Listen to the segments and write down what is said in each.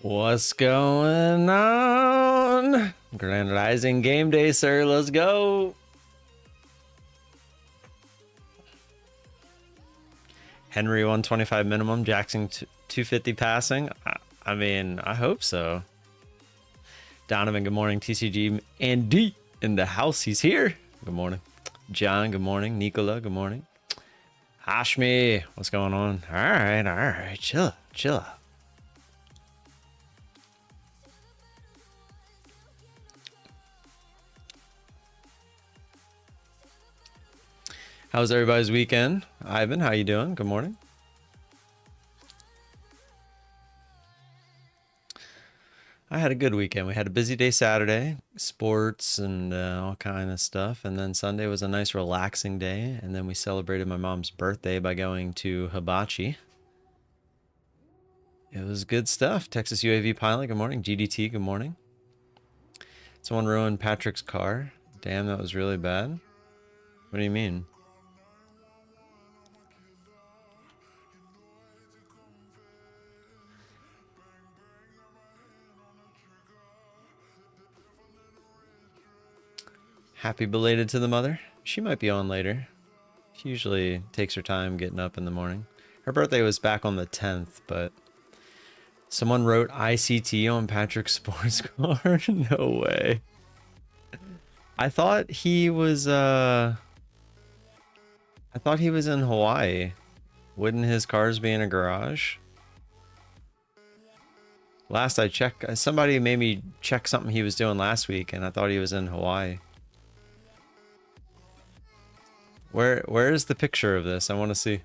What's going on? Grand Rising game day, sir. Let's go. Henry 125 minimum, Jackson 250 passing. I mean, I hope so. Donovan, good morning. TCG Andy in the house. He's here. Good morning. John, good morning. Nicola, good morning. Hashmi, what's going on? All right. Chill. How's everybody's weekend? Ivan, how you doing? Good morning. I had a good weekend. We had a busy day Saturday, sports and all kind of stuff. And then Sunday was a nice relaxing day. And then we celebrated my mom's birthday by going to Hibachi. It was good stuff. Texas UAV pilot, good morning. GDT, good morning. Someone ruined Patrick's car. Damn, that was really bad. What do you mean? Happy belated to the mother. She might be on later. She usually takes her time getting up in the morning. Her birthday was back on the 10th, but someone wrote ICT on Patrick's sports car. No way. I thought he was in Hawaii. Wouldn't his cars be in a garage? Last I checked, somebody made me check something he was doing last week, and I thought he was in Hawaii. Where is the picture of this? I want to see.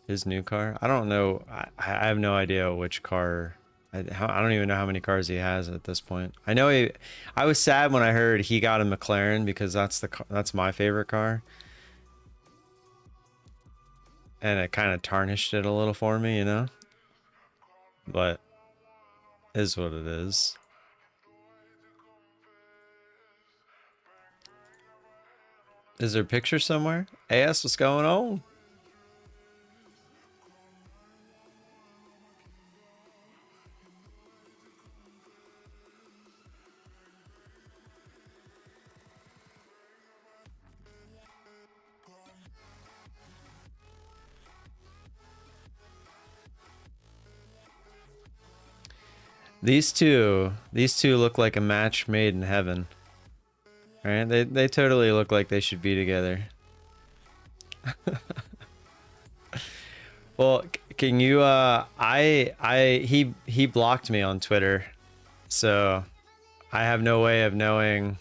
His new car? I don't know. I have no idea which car. I don't even know how many cars he has at this point. I know I was sad when I heard he got a McLaren because that's my favorite car. And it kind of tarnished it a little for me, you know? But is what it is. Is there a picture somewhere? AS, what's going on? These two look like a match made in heaven. Right? They totally look like they should be together. Well, can you he blocked me on Twitter. So I have no way of knowing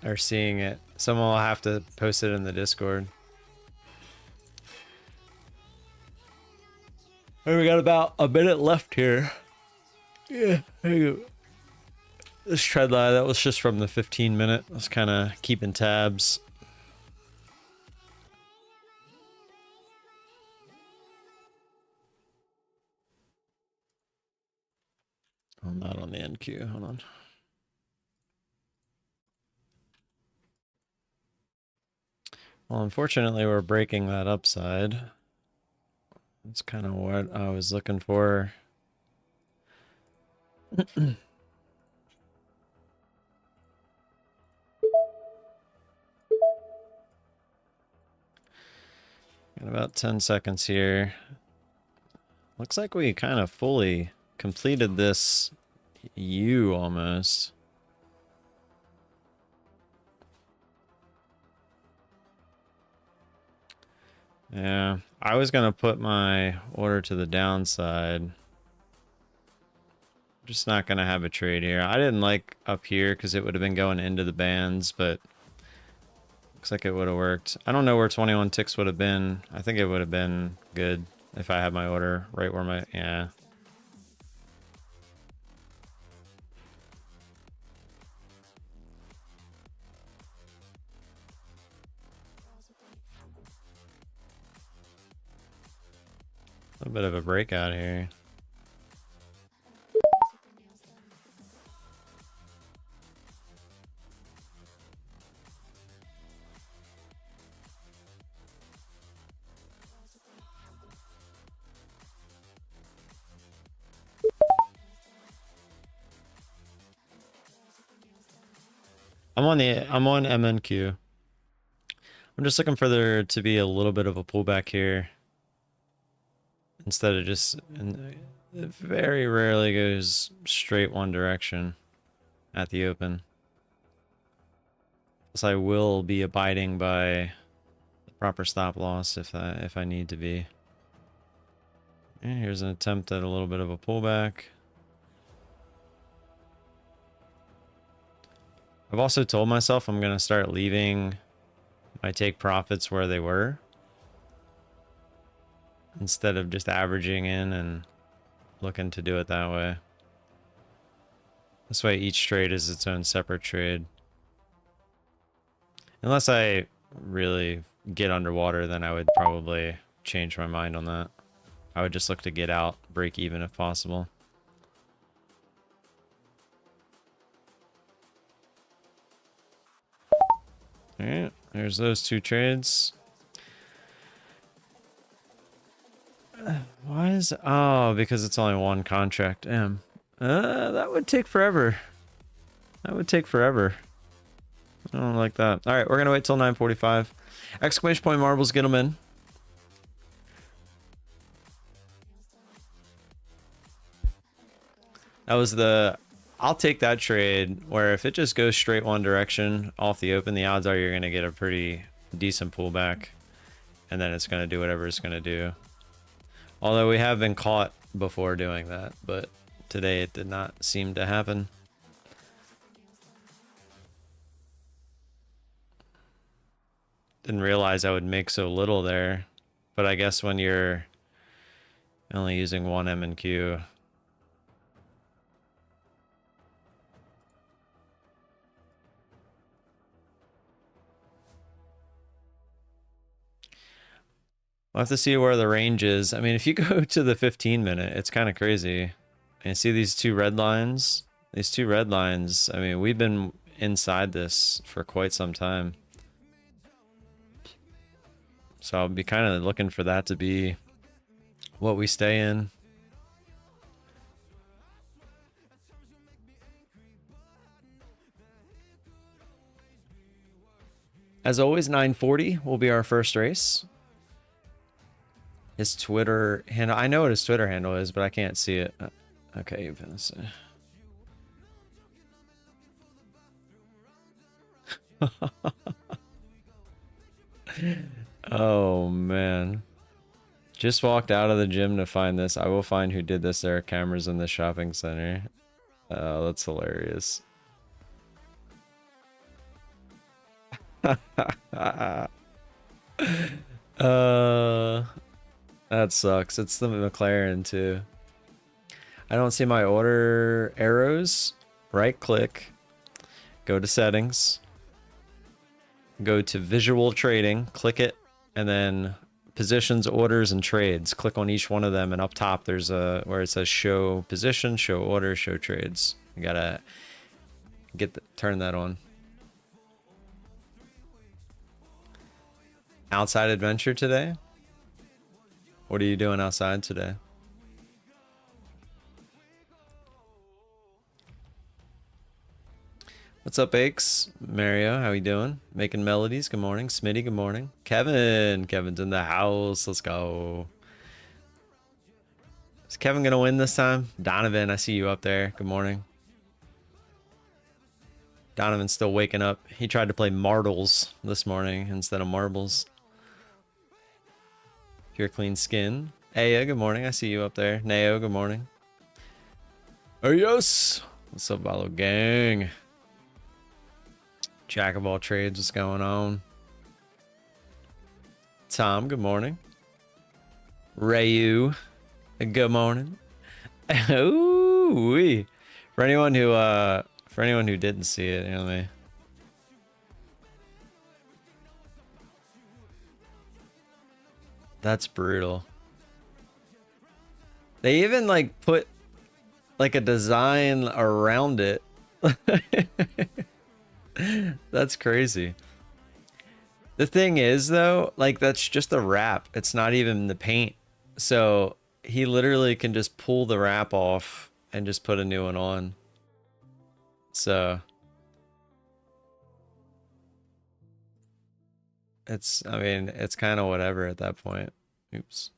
or seeing it. Someone will have to post it in the Discord. We got about a minute left here. Yeah, there you go. This tread line, that was just from the 15-minute. I was kind of keeping tabs. I'm not on the NQ. Hold on. Well, unfortunately, we're breaking that upside. That's kind of what I was looking for. In about 10 seconds here. Looks like we kind of fully completed this U almost. Yeah, I was gonna put my order to the downside. Just not gonna have a trade here. I didn't like up here because it would have been going into the bands, but looks like it would have worked. I don't know where 21 ticks would have been. I think it would have been good if I had my order right where my, yeah. A bit of a breakout here. I'm on MNQ. I'm just looking for there to be a little bit of a pullback here. Instead of just, it very rarely goes straight one direction at the open. So I will be abiding by the proper stop loss if I need to be. And here's an attempt at a little bit of a pullback. I've also told myself I'm going to start leaving my take profits where they were, instead of just averaging in and looking to do it that way. This way each trade is its own separate trade. Unless I really get underwater, then I would probably change my mind on that. I would just look to get out, break even if possible. Alright, there's those two trades. Why is... Oh, because it's only one contract. Damn. That would take forever. That would take forever. I don't like that. Alright, we're gonna wait till 9:45. Exclamation point marbles, get them in. That was the... I'll take that trade where if it just goes straight one direction off the open, the odds are you're going to get a pretty decent pullback. And then it's going to do whatever it's going to do. Although we have been caught before doing that, but today it did not seem to happen. Didn't realize I would make so little there. But I guess when you're only using one M and Q... We'll have to see where the range is. I mean, if you go to the 15-minute, it's kind of crazy. And see these two red lines? These two red lines, I mean, we've been inside this for quite some time. So I'll be kind of looking for that to be what we stay in. As always, 9:40 will be our first race. His Twitter handle, I know what his Twitter handle is, but I can't see it. Okay, you've been Oh man. Just walked out of the gym to find this. I will find who did this. There are cameras in the shopping center. Oh, that's hilarious. That sucks. It's the McLaren too. I don't see my order arrows. Right click. Go to settings. Go to visual trading. Click it. And then positions, orders, and trades. Click on each one of them. And up top there's a where it says show position, show order, show trades. You gotta turn that on. Outside adventure today? What are you doing outside today? What's up, Aches? Mario, how you doing? Making melodies, good morning. Smitty, good morning. Kevin's in the house. Let's go. Is Kevin gonna win this time? Donovan, I see you up there. Good morning. Donovan's still waking up. He tried to play Marbles this morning instead of marbles. Pure clean skin. Aya, good morning. I see you up there. Nao, good morning. Oh yes. What's up, Valo gang? Jack of all trades, what's going on? Tom, good morning. Rayu, good morning. Ooh, for anyone who didn't see it, you know me. That's brutal. They even like put like a design around it. That's crazy. The thing is though, like that's just a wrap. It's not even the paint. So he literally can just pull the wrap off and just put a new one on. So it's, I mean, it's kind of whatever at that point. Oops.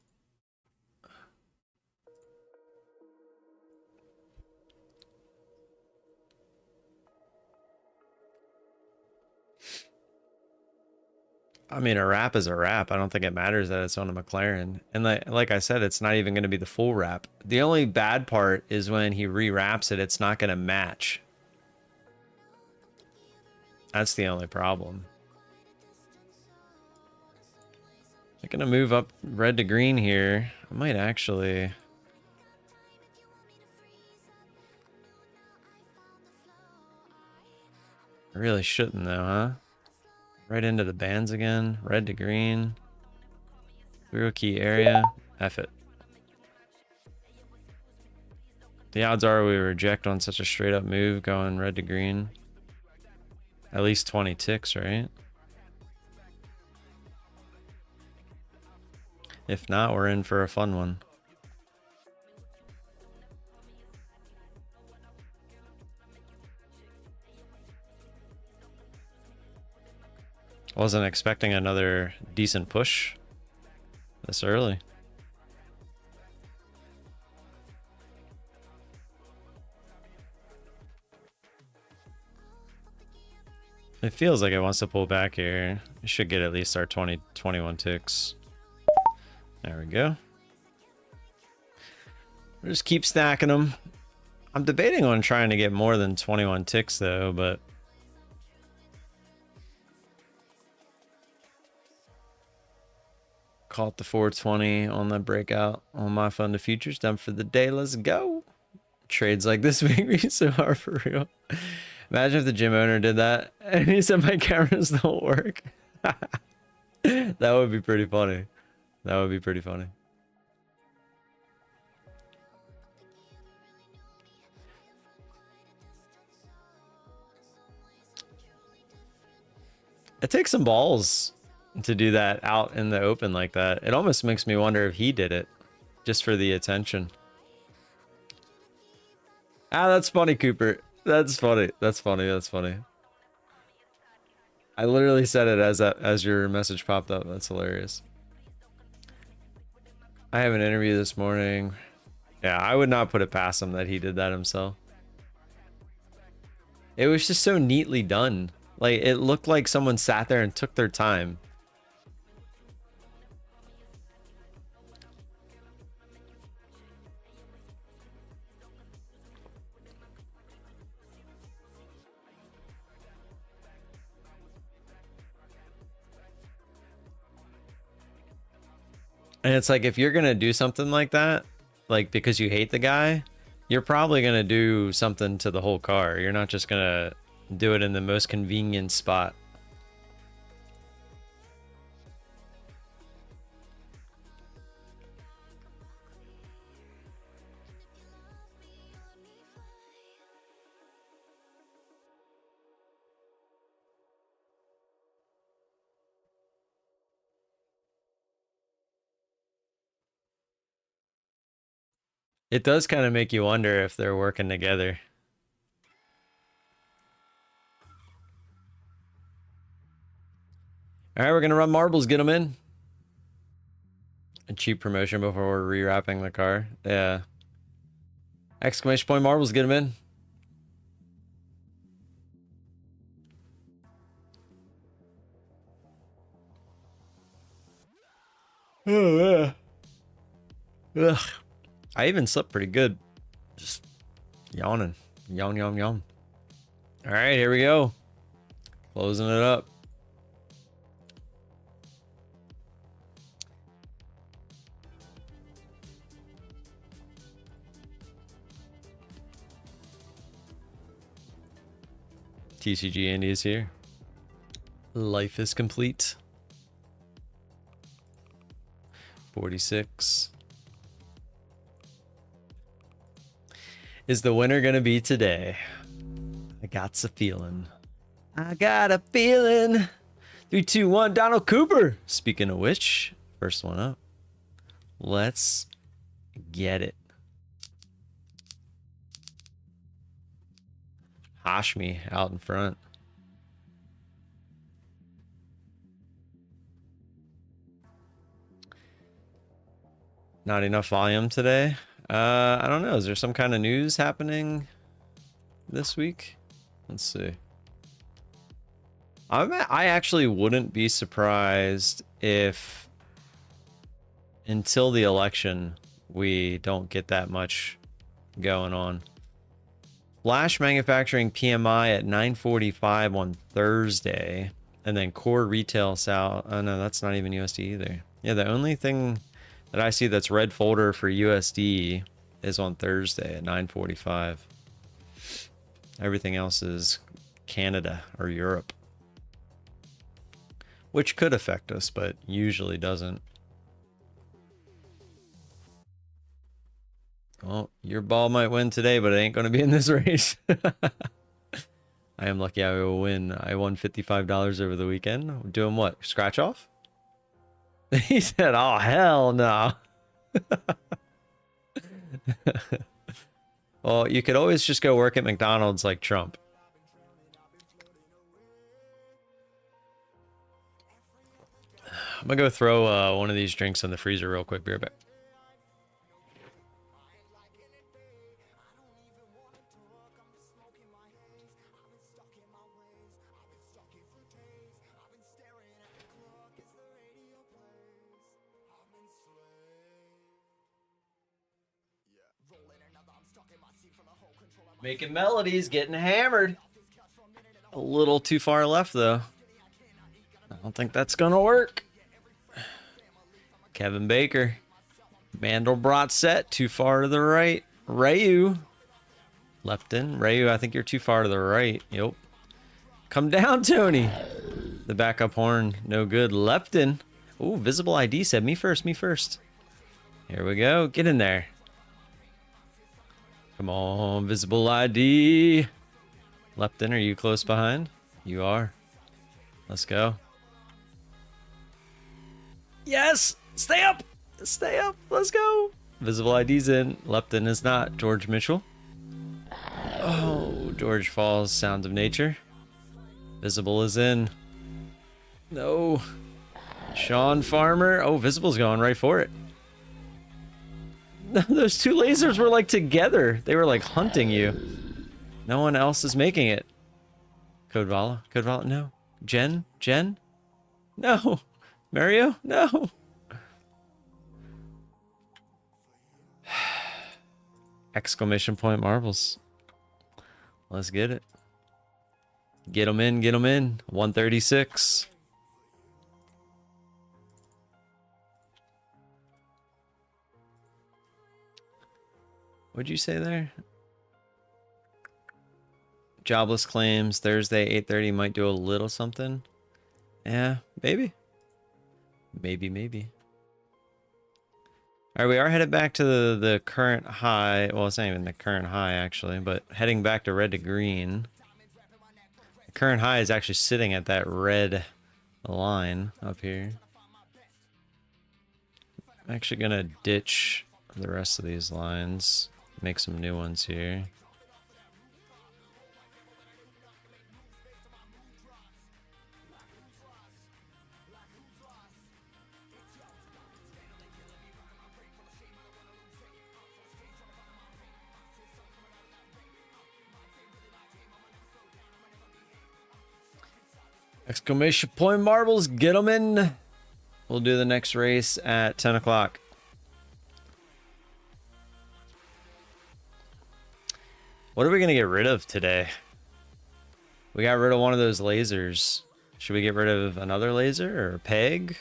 I mean, a wrap is a wrap. I don't think it matters that it's on a McLaren. And like I said, it's not even going to be the full wrap. The only bad part is when he re-wraps it, it's not going to match. That's the only problem. I'm going to move up red to green here. I might actually... I really shouldn't though, huh? Right into the bands again. Red to green. Real key area. F it. The odds are we reject on such a straight up move going red to green. At least 20 ticks, right? If not, we're in for a fun one. Wasn't expecting another decent push this early. It feels like it wants to pull back here. We should get at least our 21 ticks. There we go. We'll just keep stacking them. I'm debating on trying to get more than 21 ticks though, but caught the 420 on the breakout on my fund to futures. Done for the day. Let's go. Trades like this make me so hard for real. Imagine if the gym owner did that and he said my cameras don't work. That would be pretty funny. That would be pretty funny. It takes some balls to do that out in the open like that. It almost makes me wonder if he did it just for the attention. Ah, that's funny, Cooper. That's funny. That's funny. That's funny. I literally said it as your message popped up. That's hilarious. I have an interview this morning. Yeah, I would not put it past him that he did that himself. It was just so neatly done. Like, it looked like someone sat there and took their time. And it's like, if you're going to do something like that, like because you hate the guy, you're probably going to do something to the whole car. You're not just going to do it in the most convenient spot. It does kind of make you wonder if they're working together. All right, we're going to run marbles, get them in. A cheap promotion before we're rewrapping the car. Yeah. Exclamation point marbles, get them in. Oh, yeah. Ugh. I even slept pretty good. Just yawning. Yawn, yawn, yawn. All right, here we go. Closing it up. TCG Andy is here. Life is complete. 46. is the winner gonna be today? I got a feeling. I got a feeling. 3, 2, 1. Donald Cooper. Speaking of which, first one up. Let's get it. Hashmi out in front. Not enough volume today. I don't know. Is there some kind of news happening this week? Let's see. I actually wouldn't be surprised if until the election we don't get that much going on. Flash manufacturing PMI at 945 on Thursday, and then core retail sal. Oh no, that's not even USD either. Yeah, the only thing that I see that's red folder for USD is on Thursday at 945. Everything else is Canada or Europe, which could affect us, but usually doesn't. Well, your ball might win today, but it ain't going to be in this race. I am lucky I will win. I won $55 over the weekend. Doing what? Scratch off? He said, oh, hell no. Well, you could always just go work at McDonald's like Trump. I'm going to go throw one of these drinks in the freezer real quick. Be right back. Making melodies, getting hammered. A little too far left, though. I don't think that's gonna work. Kevin Baker. Mandelbrot set, too far to the right. Rayu. Left in. Rayu, I think you're too far to the right. Yep. Come down, Tony. The backup horn, no good. Left in. Ooh, visible ID said me first, me first. Here we go. Get in there. Come on, visible ID. Left in, are you close behind? You are. Let's go. Yes! Stay up! Stay up! Let's go! Visible ID's in. Left in is not. George Mitchell. Oh, George Falls, Sound of Nature. Visible is in. No. Sean Farmer. Oh, Visible's going right for it. Those two lasers were like together. They were like hunting you. No one else is making it. Code VOLA. Code VOLA. No. Jen? Jen? No. Mario? No. Exclamation point marbles. Let's get it. Get them in. Get them in. 136. What'd you say there? Jobless claims Thursday 8:30 might do a little something. Yeah, maybe. Maybe. All right, we are headed back to the current high. Well, it's not even the current high actually, but heading back to red to green. The current high is actually sitting at that red line up here. I'm actually gonna ditch the rest of these lines. Make some new ones here. Exclamation point marbles, get them in. We'll do the next race at 10 o'clock. What are we going to get rid of today? We got rid of one of those lasers. Should we get rid of another laser or a peg?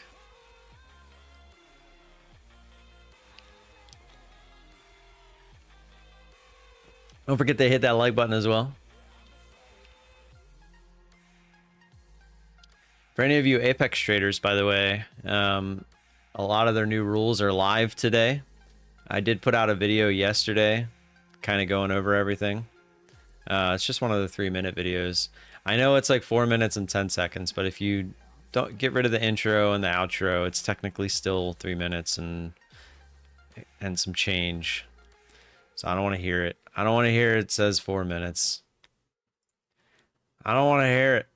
Don't forget to hit that like button as well. For any of you Apex traders, by the way, a lot of their new rules are live today. I did put out a video yesterday kind of going over everything. It's just one of the 3-minute videos. I know it's like 4 minutes and 10 seconds, but if you don't get rid of the intro and the outro, it's technically still 3 minutes and some change. So I don't want to hear it. I don't want to hear it says 4 minutes. I don't want to hear it.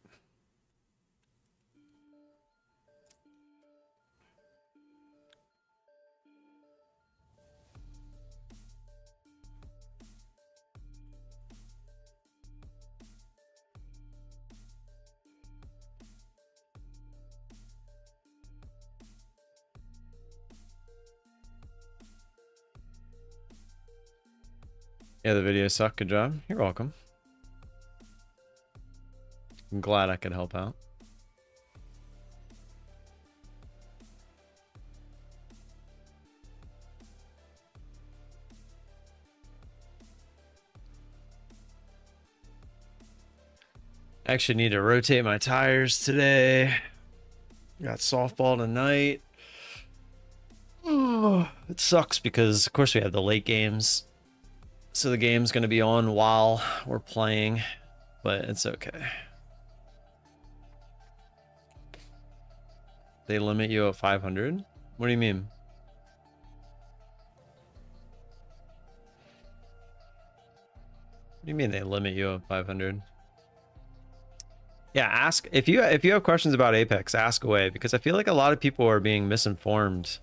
Yeah, the videos suck. Good job. You're welcome. I'm glad I could help out. I actually need to rotate my tires today. Got softball tonight. Oh, it sucks because, of course, we have the late games. So the game's going to be on while we're playing, but it's okay. They limit you at 500? What do you mean? What do you mean they limit you at 500? Yeah, ask if you have questions about Apex, ask away, because I feel like a lot of people are being misinformed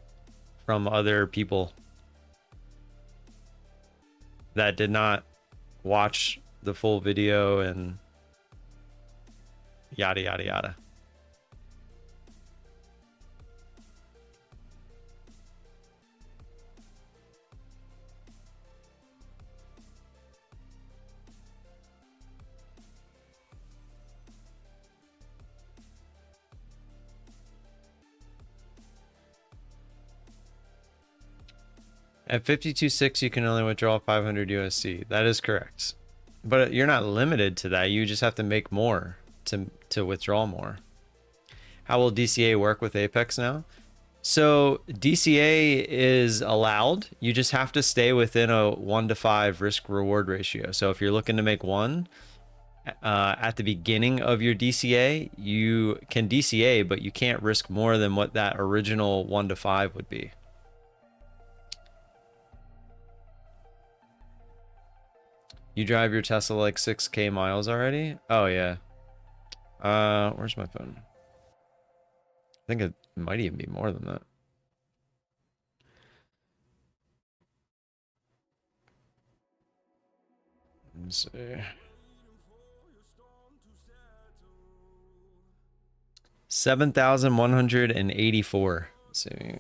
from other people that did not watch the full video and yada yada yada. At 52.6, you can only withdraw 500 USD. That is correct. But you're not limited to that. You just have to make more to withdraw more. How will DCA work with Apex now? So DCA is allowed. You just have to stay within a 1-to-5 risk reward ratio. So if you're looking to make 1 at the beginning of your DCA, you can DCA, but you can't risk more than what that original 1-to-5 would be. You drive your Tesla like 6K miles already? Oh, yeah. Where's my phone? I think it might even be more than that. Let's see. 7,184. Let's see.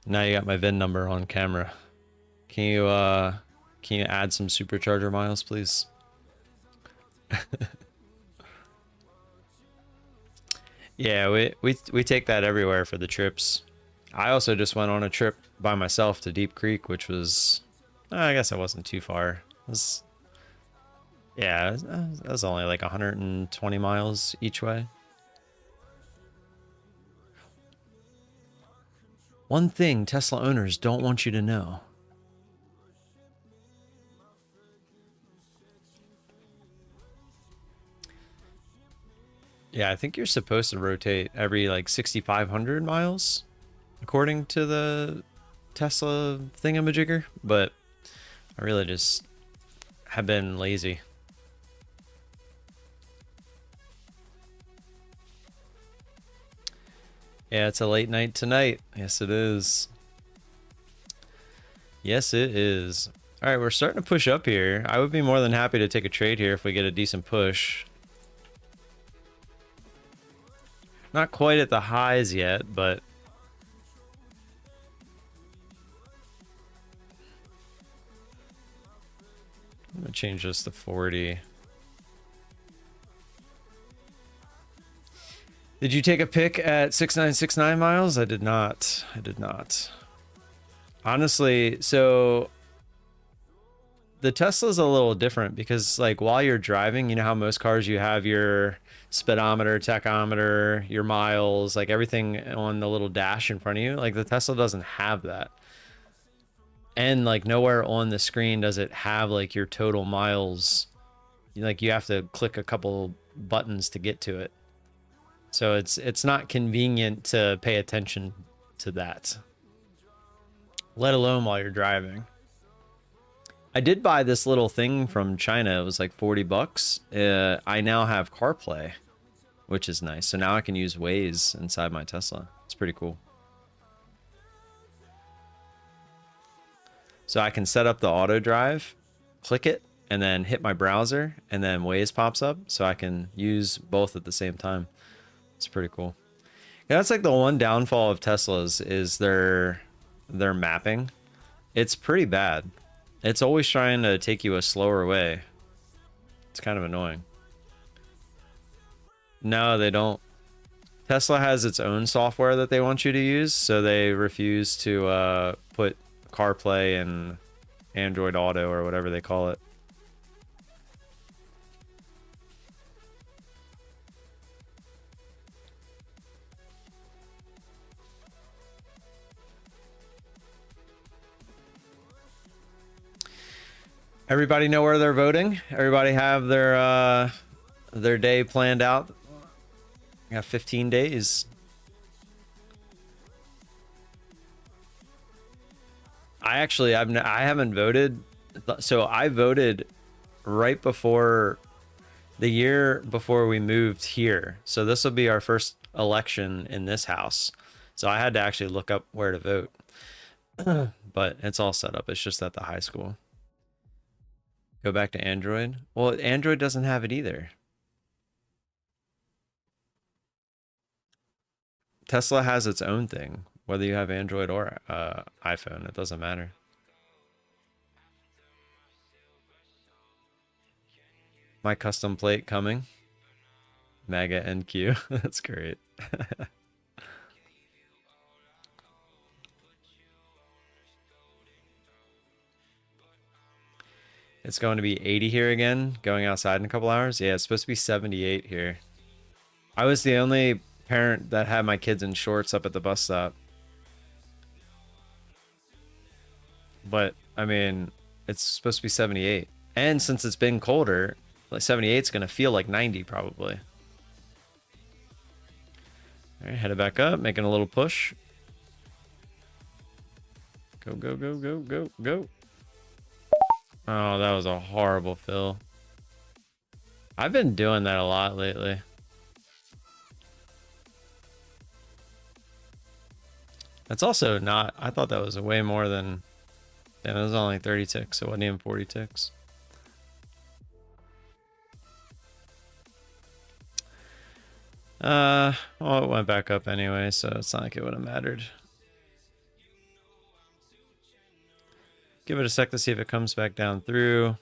Now you got my VIN number on camera. Can you add some supercharger miles, please? Yeah, we take that everywhere for the trips. I also just went on a trip by myself to Deep Creek, which was, I guess it wasn't too far. It was, yeah, it was only like 120 miles each way. One thing Tesla owners don't want you to know. Yeah, I think you're supposed to rotate every like 6,500 miles, according to the Tesla thingamajigger, but I really just have been lazy. Yeah, it's a late night tonight. Yes, it is. Yes, it is. All right, we're starting to push up here. I would be more than happy to take a trade here if we get a decent push. Not quite at the highs yet, but I'm gonna change this to 40. Did you take a pick at 6969 miles? I did not. I did not. Honestly, so the Tesla's a little different because like while you're driving, you know how most cars you have your speedometer, tachometer, your miles, like everything on the little dash in front of you. Like the Tesla doesn't have that. And like nowhere on the screen does it have like your total miles. Like you have to click a couple buttons to get to it. So it's not convenient to pay attention to that, let alone while you're driving. I did buy this little thing from China. It was like 40 bucks. I now have CarPlay, which is nice. So now I can use Waze inside my Tesla. It's pretty cool. So I can set up the auto drive, click it, and then hit my browser, and then Waze pops up. So I can use both at the same time. It's pretty cool. Yeah, that's like the one downfall of Teslas is their mapping. It's pretty bad. It's always trying to take you a slower way. It's kind of annoying. No, they don't. Tesla has its own software that they want you to use, so they refuse to put CarPlay and Android Auto or whatever they call it. Everybody know where they're voting? Everybody have their day planned out? I got 15 days. I haven't voted. So I voted right before the year before we moved here. So this will be our first election in this house. So I had to actually look up where to vote. But it's all set up. It's just at the high school. Go back to Android. Well, Android doesn't have it either. Tesla has its own thing. Whether you have Android or iPhone, it doesn't matter. My custom plate coming. MAGA NQ. That's great. It's going to be 80 here again, going outside in a couple hours. Yeah, it's supposed to be 78 here. I was the only parent that had my kids in shorts up at the bus stop. But, I mean, it's supposed to be 78. And since it's been colder, like 78 is going to feel like 90 probably. All right, headed back up, making a little push. Go, go, go, go, go, go. Oh, that was a horrible fill. I've been doing that a lot lately. That's also not, I thought that was way more than, damn, it was only 30 ticks. It wasn't even 40 ticks. Well, it went back up anyway, so it's not like it would have mattered. Give it a sec to see if it comes back down through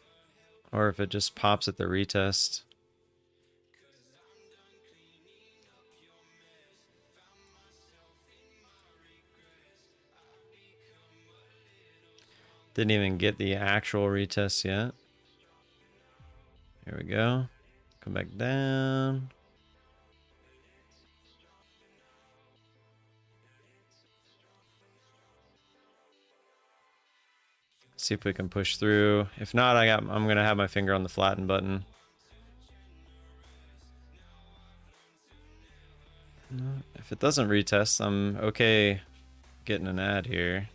or if it just pops at the retest. Didn't even get the actual retest yet. Here we go. Come back down. See if we can push through. If not, I'm gonna have my finger on the flatten button. If it doesn't retest, I'm okay getting an ad here.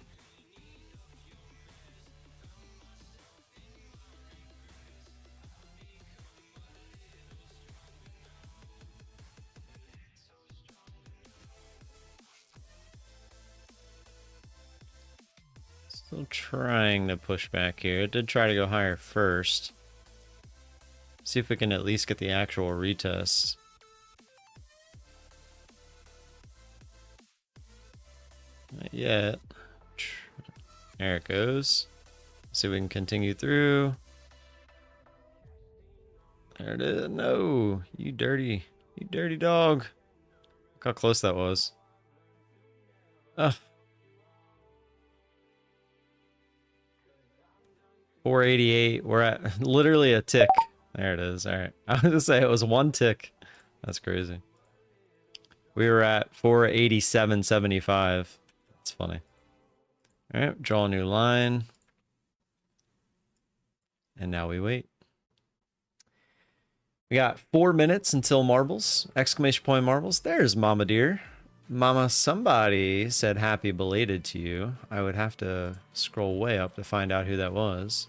Still trying to push back here. It did try to go higher first. See if we can at least get the actual retest. Not yet. There it goes. See if we can continue through. There it is. No, you dirty dog. Look how close that was. Ugh. 488. We're at literally a tick. There it is. All right. I was gonna say it was one tick. That's crazy. We were at 487.75. That's funny. All right. Draw a new line. And now we wait. We got 4 minutes until marbles. Exclamation point marbles. There's Mama Dear. Mama, somebody said happy belated to you. I would have to scroll way up to find out who that was.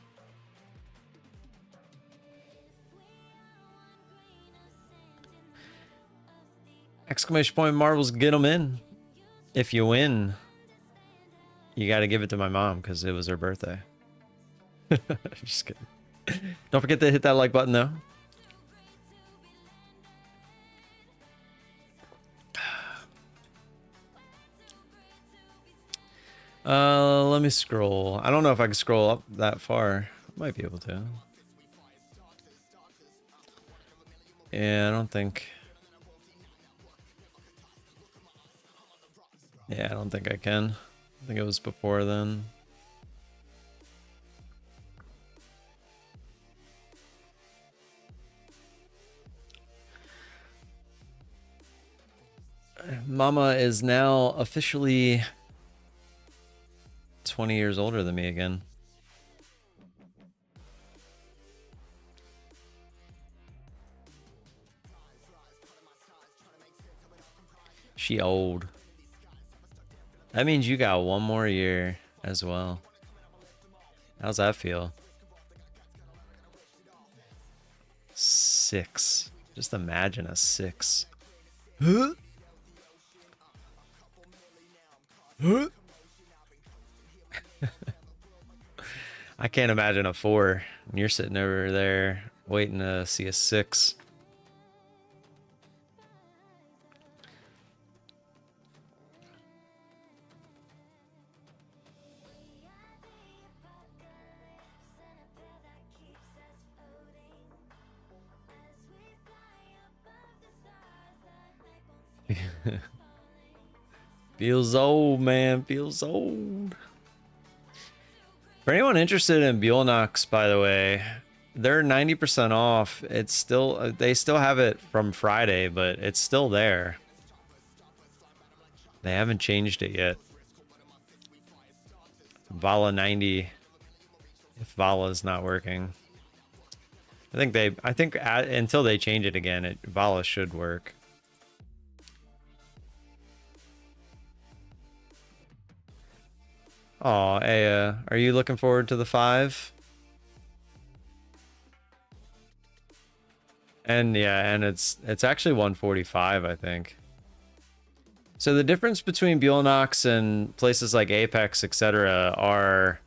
Exclamation point marbles, get them in. If you win, you got to give it to my mom because it was her birthday. Just kidding. Don't forget to hit that like button though. Let me scroll. I don't know if I can scroll up that far. Might be able to. Yeah, I don't think. Yeah, I don't think I can. I think it was before then. Mama is now officially 20 years older than me again. She old. That means you got one more year as well. How's that feel? 6. Just imagine a 6. Huh? Huh? I can't imagine a 4. And you're sitting over there waiting to see a 6. Feels old, man. Feels old. For anyone interested in Bulenox, by the way, they're 90% off. It's still, they still have it from Friday, but it's still there. They haven't changed it yet. VOLA 90. If VOLA is not working, I think until they change it again, VOLA should work. Oh, Aya, are you looking forward to the 5? And yeah, and it's actually 145, I think. So the difference between Bulenox and places like Apex, etc., are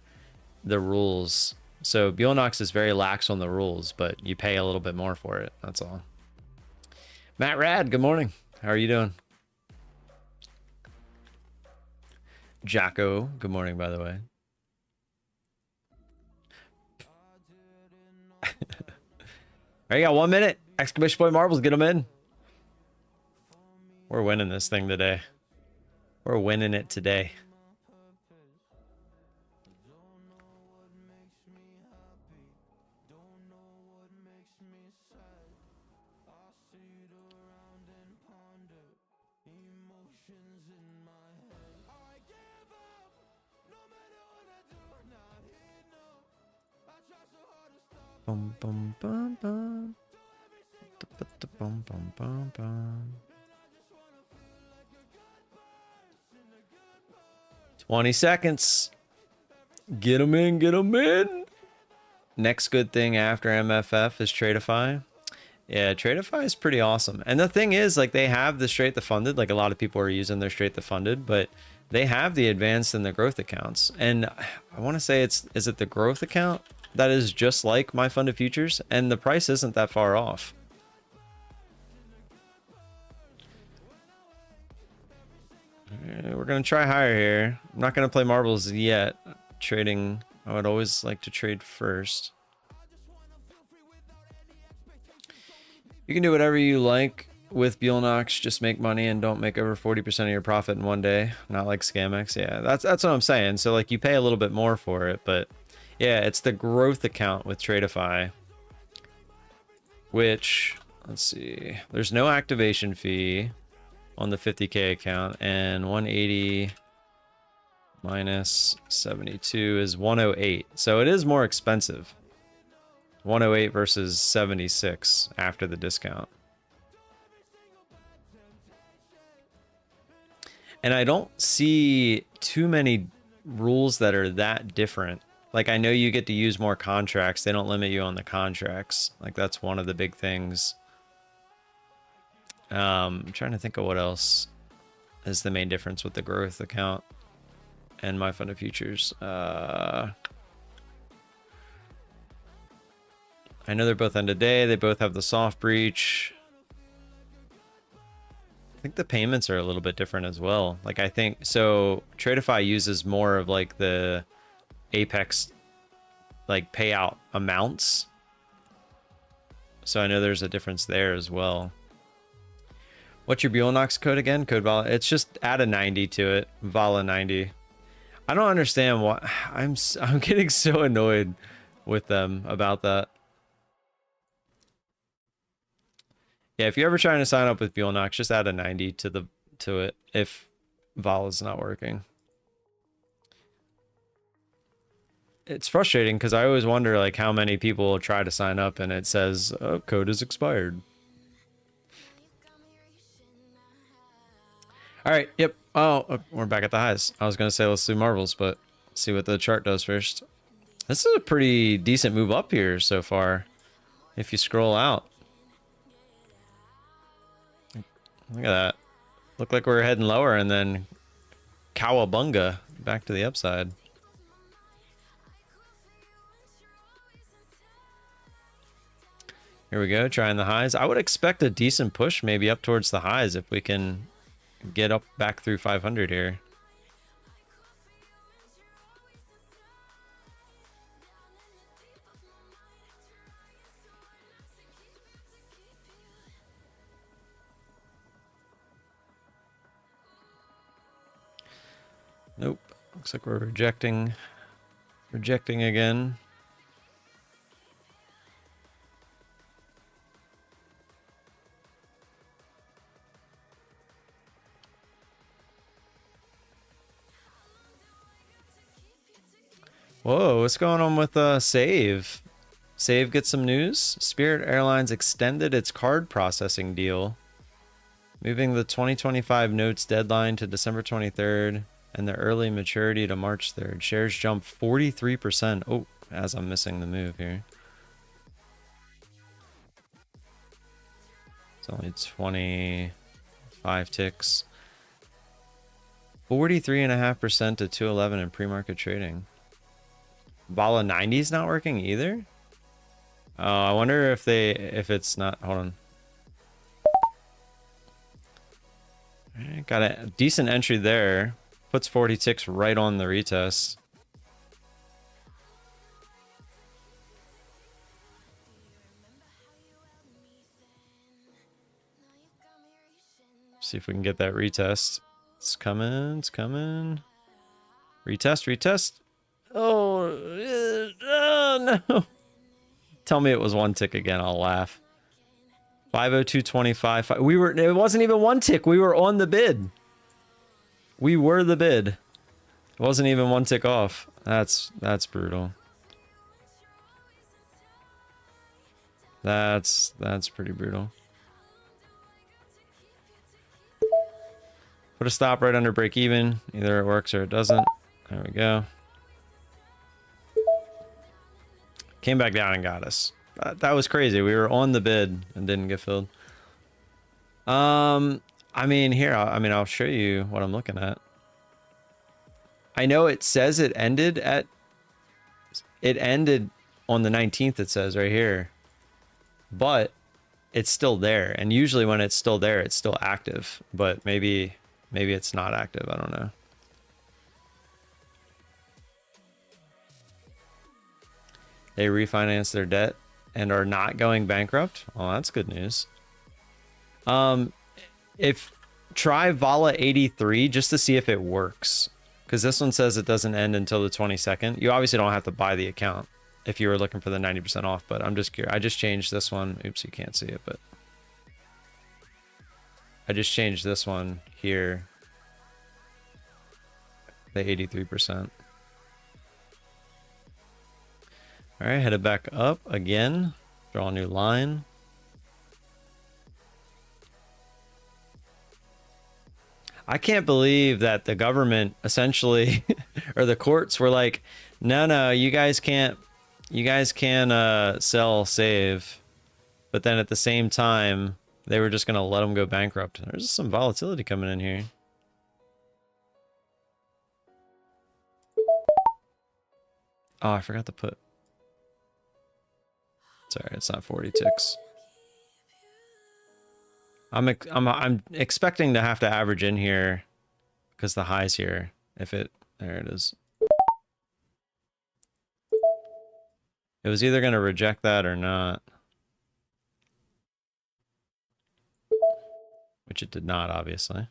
the rules. So Bulenox is very lax on the rules, but you pay a little bit more for it. That's all. Matt Rad, good morning. How are you doing? Jacko, good morning, by the way. All right, you got 1 minute. Exclamation point marbles, get them in. We're winning this thing today. We're winning it today. Bum, bum, bum, bum. Bum, bum, bum, bum. 20 seconds. Get them in, get them in. Next good thing after MFF is Tradeify. Yeah, Tradeify is pretty awesome. And the thing is, like, they have the straight to funded. Like, a lot of people are using their straight to funded, but they have the advanced and the growth accounts. And I want to say is it the growth account that is just like my funded futures? And the price isn't that far off. We're going to try higher here. I'm not going to play marbles yet. Trading, I would always like to trade first. You can do whatever you like with Bulenox. Just make money and don't make over 40% of your profit in one day. Not like Scamex. Yeah, that's what I'm saying. So like you pay a little bit more for it, but Yeah, it's the growth account with Tradeify, which, let's see, there's no activation fee on the 50K account, and 180 minus 72 is 108. So it is more expensive. 108 versus 76 after the discount. And I don't see too many rules that are that different. Like, I know you get to use more contracts. They don't limit you on the contracts. Like, that's one of the big things. I'm trying to think of what else is the main difference with the growth account and my funded futures. I know they're both end of day. They both have the soft breach. I think the payments are a little bit different as well. Like, I think so Tradeify uses more of like the Apex like payout amounts. So I know there's a difference there as well. What's your Bulenox code again? Code VOLA. It's just add a 90 to it. VOLA 90. I don't understand why I'm getting so annoyed with them about that. Yeah, if you're ever trying to sign up with Bulenox, just add a 90 to it if VOLA's not working. It's frustrating because I always wonder like how many people try to sign up and it says, oh, code is expired. All right, yep. Oh, we're back at the highs. I was going to say let's do marbles, but let's see what the chart does first. This is a pretty decent move up here so far if you scroll out. Look at that. Looked like we were heading lower and then cowabunga back to the upside. Here we go, trying the highs. I would expect a decent push maybe up towards the highs if we can get up back through 500 here. Nope. Looks like we're rejecting again. Whoa, what's going on with Save? Save gets some news. Spirit Airlines extended its card processing deal, moving the 2025 notes deadline to December 23rd and the early maturity to March 3rd. Shares jump 43%. Oh, as I'm missing the move here. It's only 25 ticks. 43.5% to 211 in pre-market trading. VOLA 90 is not working either. Oh, I wonder if it's not. Hold on. Right, got a decent entry there. Puts 40 ticks right on the retest. See if we can get that retest. It's coming. It's coming. Retest. Oh, no. Tell me it was one tick again. I'll laugh. 502.25. It wasn't even one tick. We were on the bid. We were the bid. It wasn't even one tick off. That's brutal. That's pretty brutal. Put a stop right under break even. Either it works or it doesn't. There we go. Came back down and got us. That was crazy. We were on the bid and didn't get filled. I mean, here, I'll show you what I'm looking at. I know it says it ended on the 19th, it says right here, but it's still there. And usually when it's still there, it's still active, but maybe it's not active. I don't know. They refinanced their debt and are not going bankrupt. Well, that's good news. If try VOLA 83 just to see if it works. Because this one says it doesn't end until the 22nd. You obviously don't have to buy the account if you were looking for the 90% off, but I'm just curious. I just changed this one. Oops, you can't see it, but I just changed this one here. The 83%. All right, headed back up again. Draw a new line. I can't believe that the government essentially, or the courts were like, no, you guys can't sell save. But then at the same time, they were just going to let them go bankrupt. There's some volatility coming in here. Oh, I forgot to put. Sorry, it's not 40 ticks. I'm expecting to have to average in here because the high's here. If it, there it is. It was either going to reject that or not. Which it did not, obviously.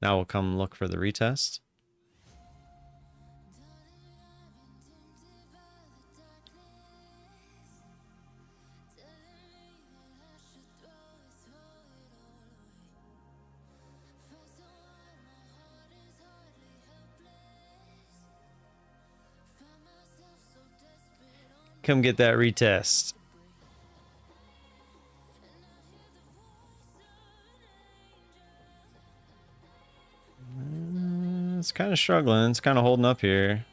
Now we'll come look for the retest. Come get that retest. It's kind of struggling. It's kind of holding up here.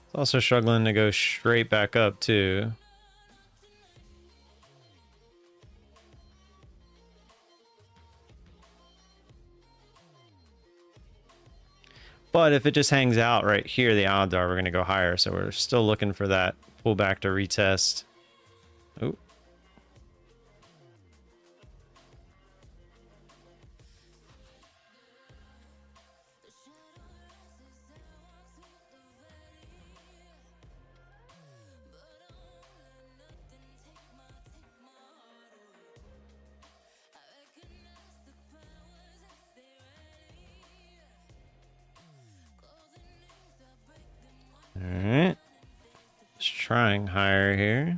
It's also struggling to go straight back up too. But if it just hangs out right here, the odds are we're going to go higher. So we're still looking for that pullback to retest. Oh. Alright. Just trying higher here.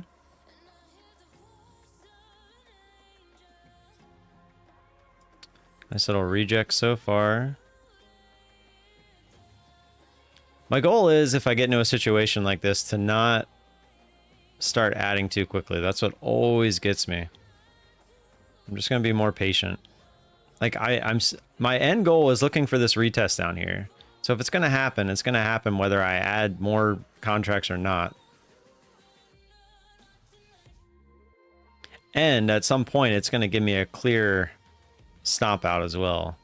Nice little reject so far. My goal is, if I get into a situation like this, to not start adding too quickly. That's what always gets me. I'm just going to be more patient. Like, my end goal is looking for this retest down here. So if it's going to happen, it's going to happen whether I add more contracts or not. And at some point, it's going to give me a clear stop out as well.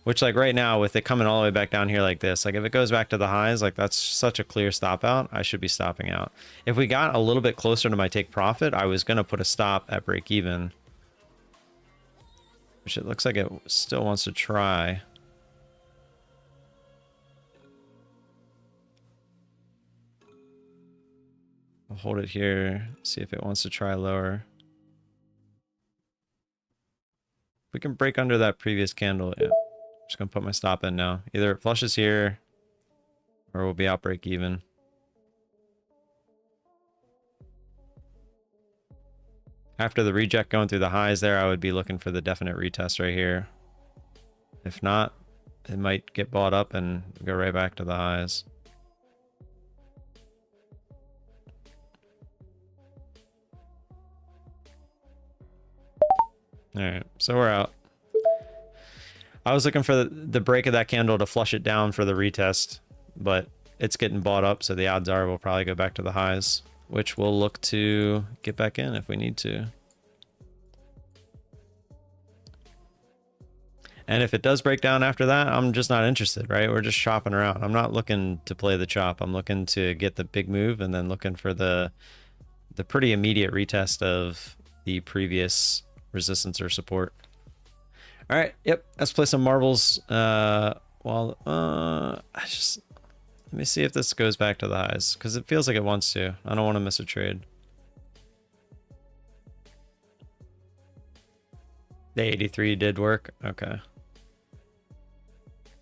Which, like right now, with it coming all the way back down here like this, like if it goes back to the highs, like that's such a clear stop out, I should be stopping out. If we got a little bit closer to my take profit, I was going to put a stop at break even. Which it looks like it still wants to try. I'll hold it here, see if it wants to try lower. If we can break under that previous candle, yeah. Just gonna put my stop in now. Either it flushes here, or we'll be out break even. After the reject going through the highs there, I would be looking for the definite retest right here. If not, it might get bought up and go right back to the highs. All right, so we're out. I was looking for the break of that candle to flush it down for the retest, but it's getting bought up, so the odds are we'll probably go back to the highs, which we'll look to get back in if we need to. And if it does break down after that, I'm just not interested, right? We're just shopping around. I'm not looking to play the chop. I'm looking to get the big move and then looking for the pretty immediate retest of the previous resistance or support. All right. Yep. Let's play some marbles. Let me see if this goes back to the highs because it feels like it wants to. I don't want to miss a trade. The 83 did work. Okay.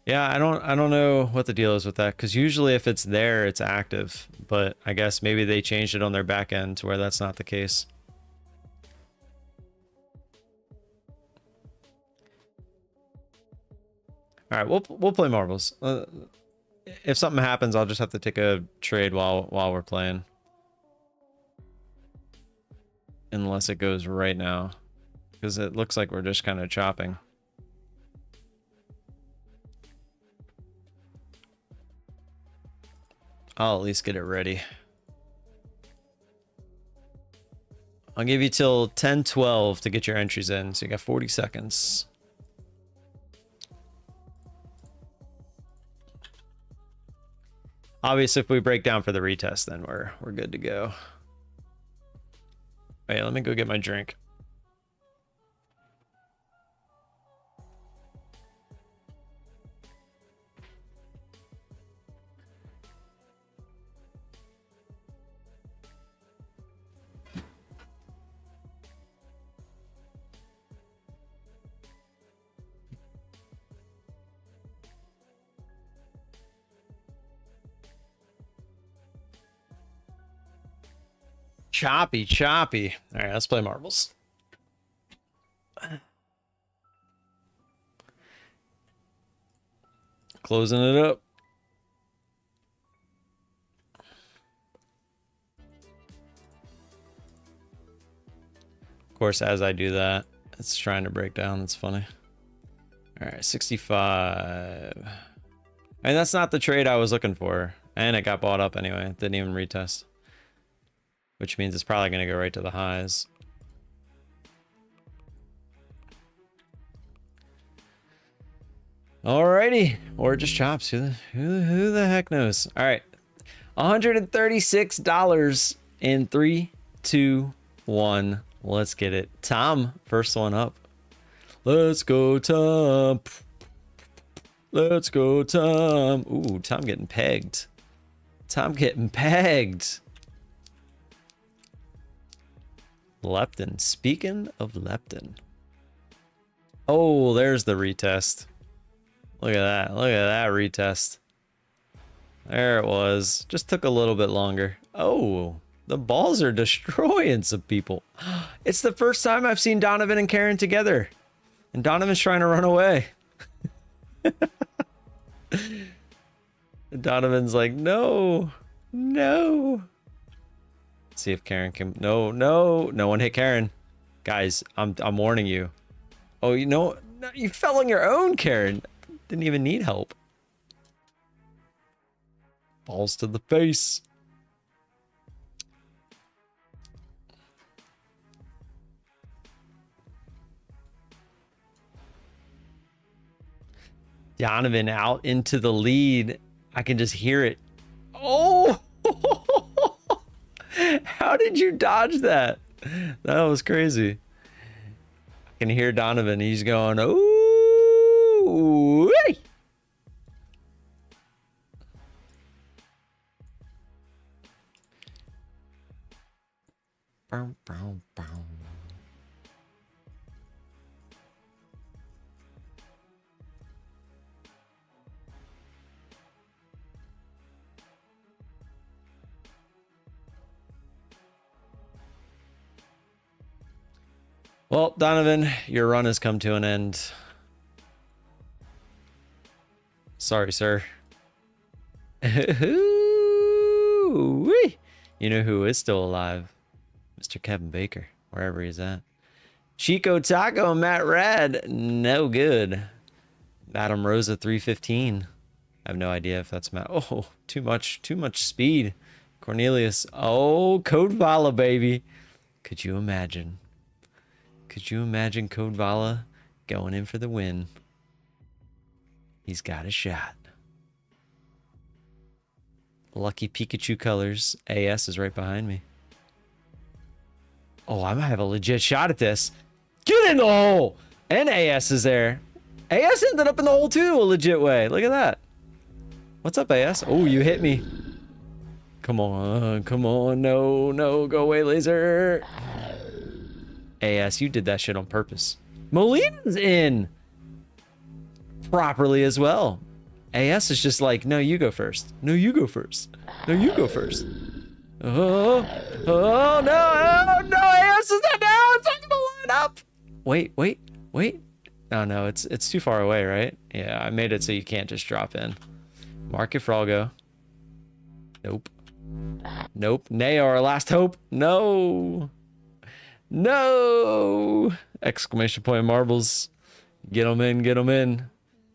Yeah, I don't know what the deal is with that because usually if it's there, it's active. But I guess maybe they changed it on their back end to where that's not the case. All right, we'll play marbles. If something happens, I'll just have to take a trade while we're playing. Unless it goes right now. Because it looks like we're just kind of chopping. I'll at least get it ready. I'll give you till 10:12 to get your entries in. So you got 40 seconds. Obviously, if we break down for the retest, then we're good to go. Wait, let me go get my drink. Choppy, choppy. All right, let's play marbles. Closing it up. Of course, as I do that, it's trying to break down. That's funny. All right, 65. And that's not the trade I was looking for. And it got bought up anyway. It didn't even retest. Which means it's probably going to go right to the highs. Alrighty. Or it just chops. Who the heck knows? All right. $136 in 3, 2, 1. Let's get it. Tom, first one up. Let's go, Tom. Let's go, Tom. Ooh, Tom getting pegged. Tom getting pegged. Leptin. Speaking of leptin. Oh, there's the retest. Look at that. Look at that retest. There it was. Just took a little bit longer. Oh, the balls are destroying some people. It's the first time I've seen Donovan and Karen together. And Donovan's trying to run away. Donovan's like, no, no. Let's see if Karen can. No, no, no one hit Karen. Guys, I'm warning you. Oh, you know, you fell on your own, Karen. Didn't even need help. Balls to the face. Donovan out into the lead. I can just hear it. Oh! How did you dodge that? That was crazy. I can hear Donovan. He's going, ooh! Hey! Bow, bow, bow. Well, Donovan, your run has come to an end. Sorry, sir. You know who is still alive? Mr. Kevin Baker, wherever he's at. Chico Taco and Matt Rad, no good. Adam Rosa 315. I have no idea if that's Matt. Oh, too much speed. Cornelius. Oh, Code VOLA, baby. Could you imagine? Could you imagine Code VOLA going in for the win? He's got a shot. Lucky Pikachu colors. AS is right behind me. Oh, I might have a legit shot at this. Get in the hole! And AS is there. AS ended up in the hole too, a legit way. Look at that. What's up, AS? Oh, you hit me. Come on, come on. No, no, go away, laser. AS, you did that shit on purpose. Molina's in properly as well. AS is just like, no, you go first. No, you go first. No, you go first. Oh, oh, no, no, AS is not down. It's not gonna line up. Wait, wait, wait. Oh, no, it's too far away, right? Yeah, I made it so you can't just drop in. Market Froggo. Nope. Nope. Nay, our last hope. No. No. Exclamation point marbles. Get them in, get them in.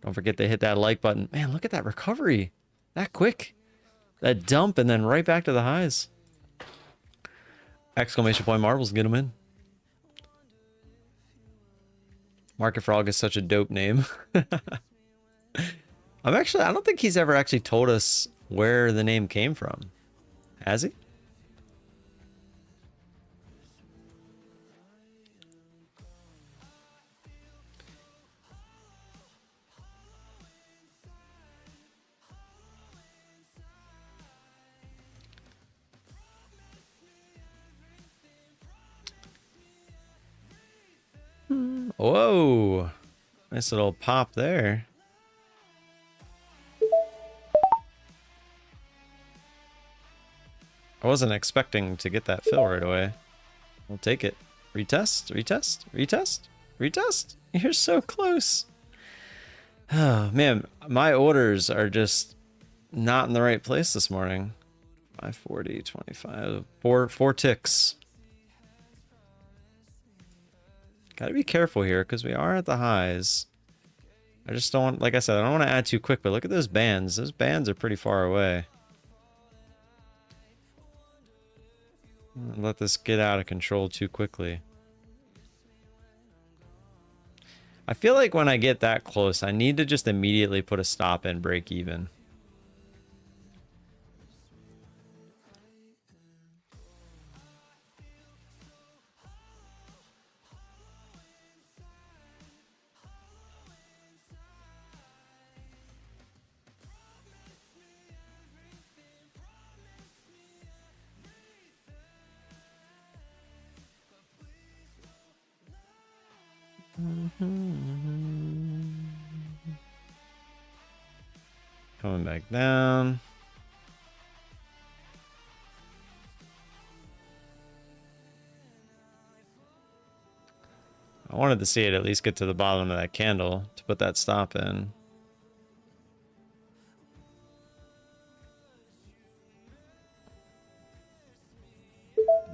Don't forget to hit that like button. Man, look at that recovery. That quick. That dump and then right back to the highs. Exclamation point marbles, get them in. Market Frog is such a dope name. I don't think he's ever actually told us where the name came from. Has he? Whoa. Nice little pop there. I wasn't expecting to get that fill right away. We'll take it. Retest, retest, retest, retest. You're so close. Oh, man, my orders are just not in the right place this morning. 540, 25, four ticks. Gotta be careful here because we are at the highs. I just don't want, like I said, I don't want to add too quick, but look at those bands. Those bands are pretty far away. Let this get out of control too quickly. I feel like when I get that close, I need to just immediately put a stop and break even. Coming back down. I wanted to see it at least get to the bottom of that candle to put that stop in.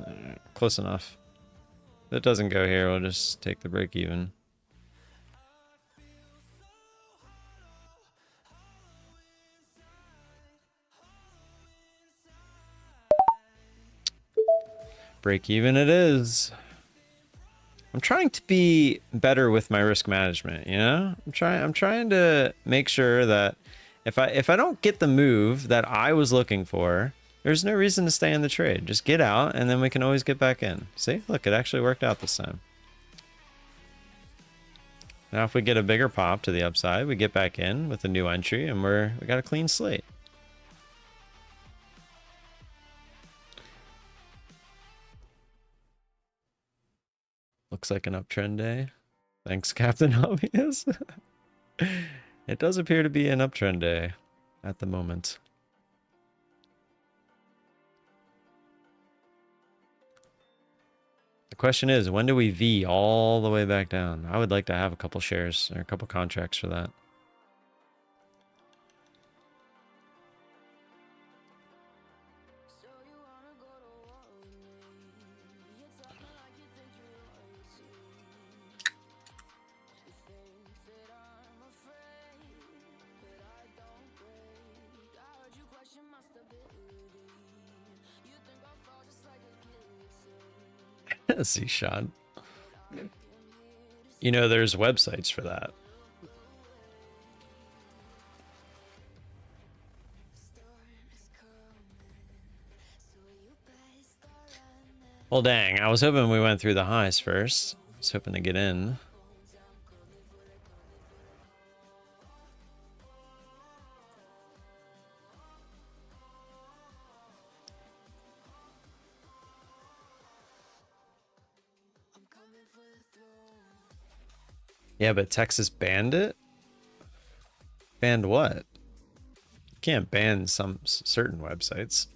Alright, close enough. If it doesn't go here, we'll just take the break even. Break even it is. I'm trying to be better with my risk management, you know? I'm trying to make sure that if I don't get the move that I was looking for, there's no reason to stay in the trade. Just get out and then we can always get back in. See? Look, it actually worked out this time. Now if we get a bigger pop to the upside, we get back in with a new entry and we got a clean slate. Looks like an uptrend day. Thanks, Captain Obvious. It does appear to be an uptrend day at the moment. The question is, when do we V all the way back down? I would like to have a couple shares or a couple contracts for that. See, Sean. You know, there's websites for that. Well, dang. I was hoping we went through the highs first. I was hoping to get in. Yeah, but Texas banned it? Banned what? You can't ban some certain websites.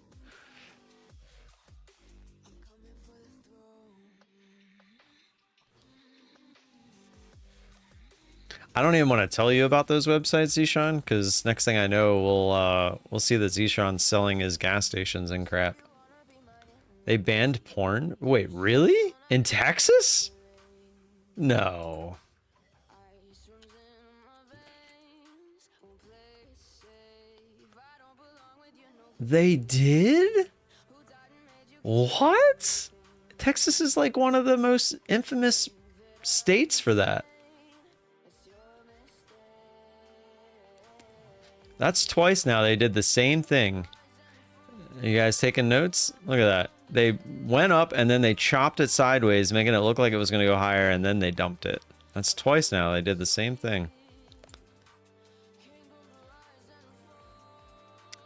I don't even want to tell you about those websites, Zishan, because next thing I know, we'll see that Zishan's selling his gas stations and crap. They banned porn? Wait, really? In Texas? No. They did? What? Texas is like one of the most infamous states for that. That's twice now they did the same thing. You guys taking notes? Look at that. They went up and then they chopped it sideways, making it look like it was going to go higher, and then they dumped it. That's twice now they did the same thing.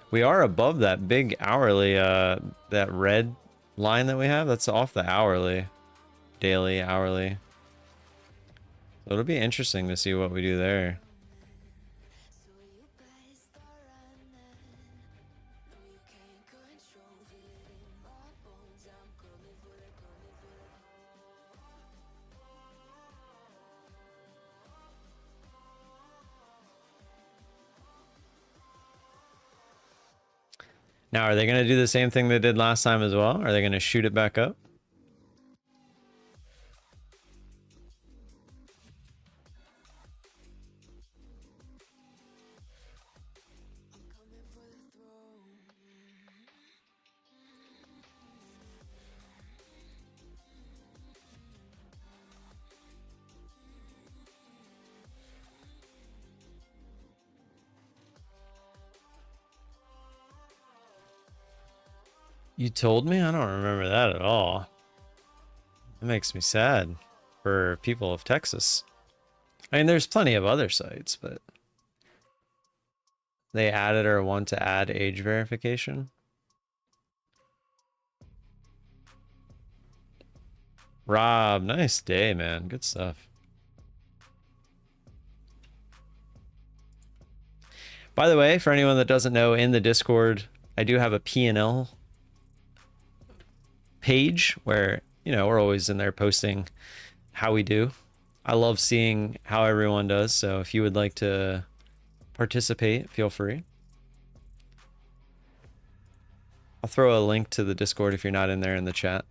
We are above that big hourly, that red line that we have. That's off the hourly. Daily, hourly. So it'll be interesting to see what we do there. Now, are they going to do the same thing they did last time as well? Are they going to shoot it back up? You told me? I don't remember that at all. It makes me sad for people of Texas. I mean, there's plenty of other sites, but they added or want to add age verification. Rob, nice day, man. Good stuff. By the way, for anyone that doesn't know, in the Discord, I do have a P&L page where, you know, we're always in there posting how we do. I love seeing how everyone does, so if you would like to participate, feel free. I'll throw a link to the Discord if you're not in there in the chat.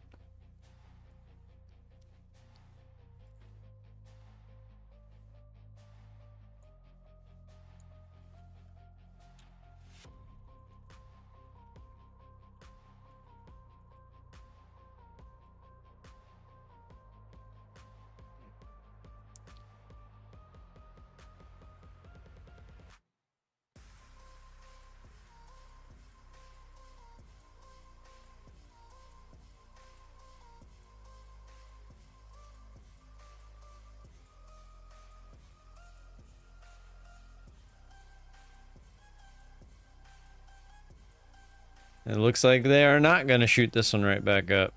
It looks like they are not going to shoot this one right back up.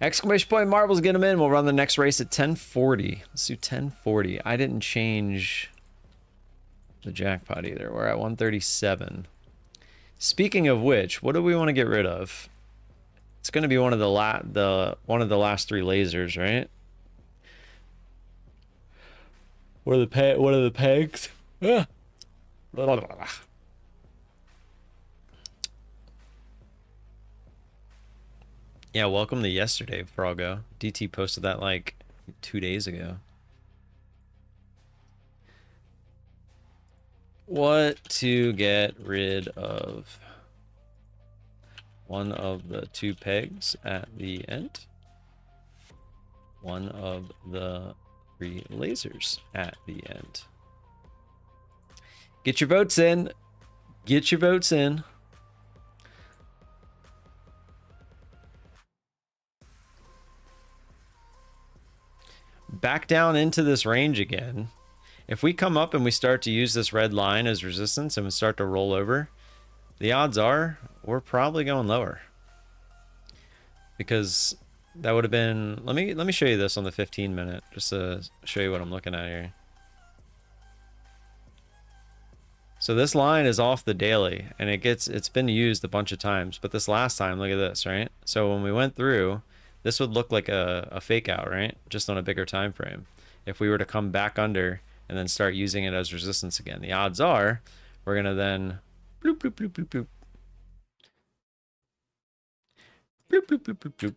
Exclamation point marbles, get them in. We'll run the next race at 1040. Let's do 1040. I didn't change the jackpot either. We're at 137. Speaking of which, what do we want to get rid of? It's going to be one of the last three lasers, right? What are the pegs? Ah. Blah, blah, blah. Yeah, welcome to yesterday, Froggo. DT posted that like 2 days ago. What to get rid of? One of the two pegs at the end. One of the three lasers at the end. Get your votes in. Get your votes in. Back down into this range again. If we come up and we start to use this red line as resistance and we start to roll over, the odds are we're probably going lower, because That would have been, let me show you this on the 15-minute, just to show you what I'm looking at here. So this line is off the daily, and it's been used a bunch of times, but this last time, look at this, right? So when we went through, this would look like a fake out, right? Just on a bigger time frame. If we were to come back under and then start using it as resistance again, the odds are we're gonna then bloop bloop bloop bloop bloop bloop bloop bloop bloop bloop.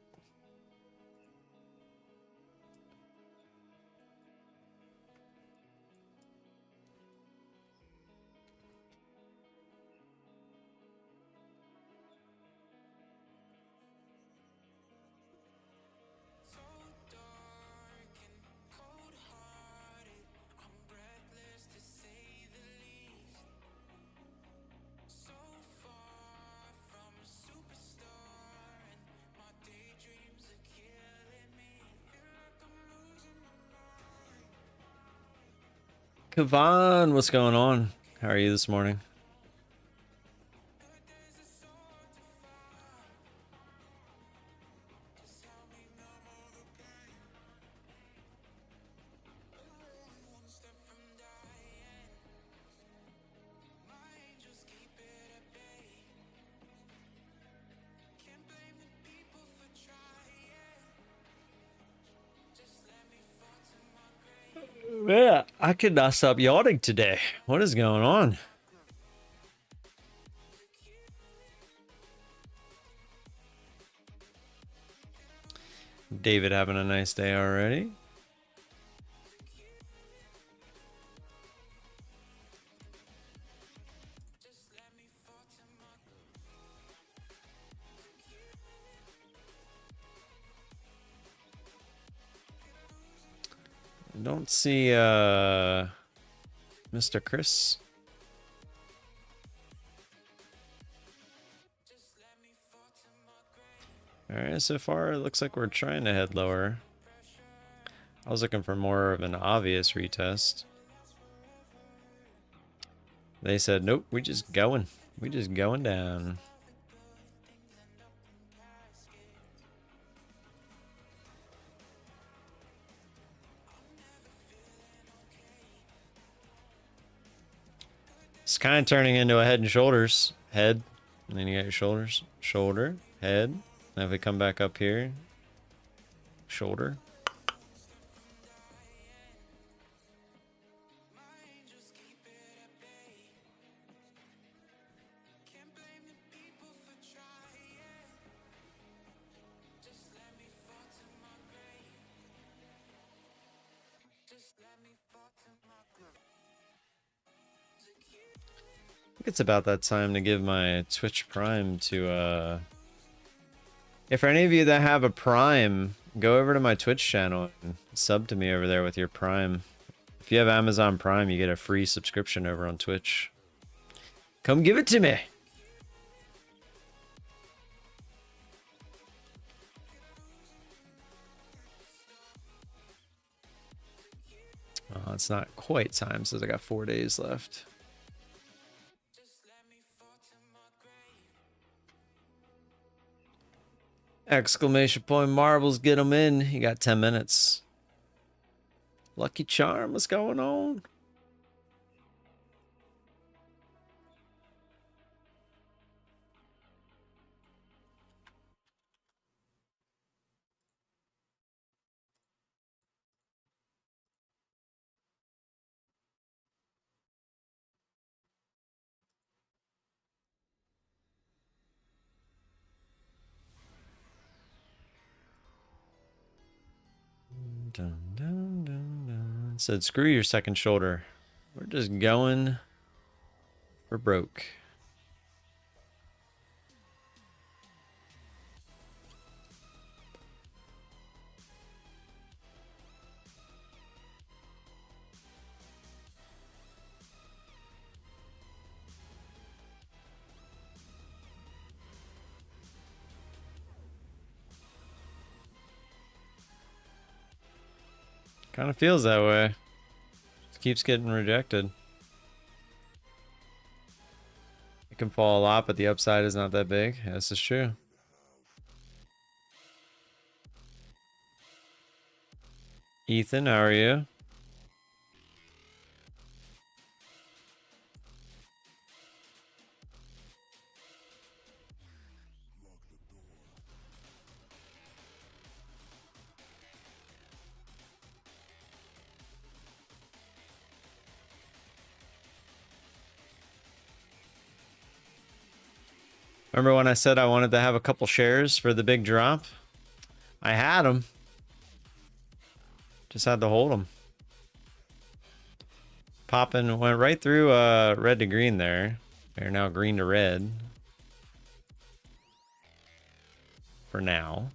Kavan, what's going on? How are you this morning? Yeah, I could not stop yawning today. What is going on? David having a nice day already. I don't see Mr. Chris. All right, so far it looks like we're trying to head lower. I was looking for more of an obvious retest. They said, nope, we just going. We just going down. It's kind of turning into a head and shoulders. Head, and then you got your shoulders. Shoulder, head. Now if we come back up here, shoulder. I think it's about that time to give my Twitch Prime to, if for any of you that have a Prime, go over to my Twitch channel and sub to me over there with your Prime. If you have Amazon Prime, you get a free subscription over on Twitch. Come give it to me. Oh, it's not quite time, since I got 4 days left. Exclamation point marbles, get them in. You got 10 minutes. Lucky Charm, what's going on? Dun, dun, dun, dun. It said, screw your second shoulder. We're just going for broke. Kind of feels that way. It keeps getting rejected. It can fall a lot, but the upside is not that big. Yeah, this is true. Ethan, how are you? Remember when I said I wanted to have a couple shares for the big drop? I had them. Just had to hold them. Popping went right through red to green there. They're now green to red. For now.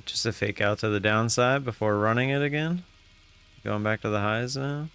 Just a fake out to the downside before running it again. Going back to the highs now.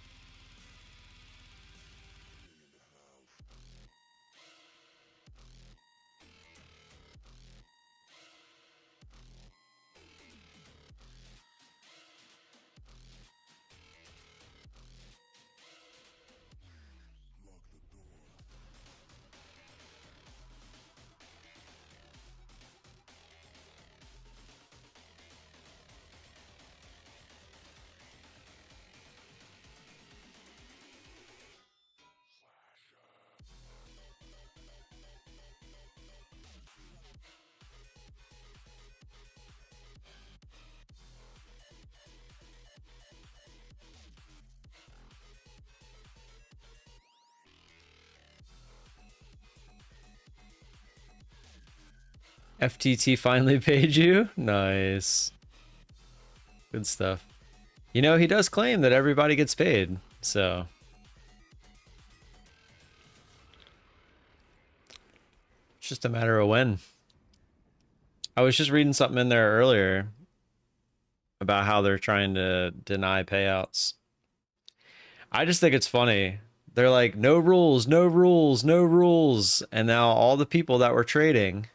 FTT finally paid you? Nice. Good stuff. You know, he does claim that everybody gets paid, so. It's just a matter of when. I was just reading something in there earlier about how they're trying to deny payouts. I just think it's funny. They're like, no rules, no rules, no rules. And now all the people that were trading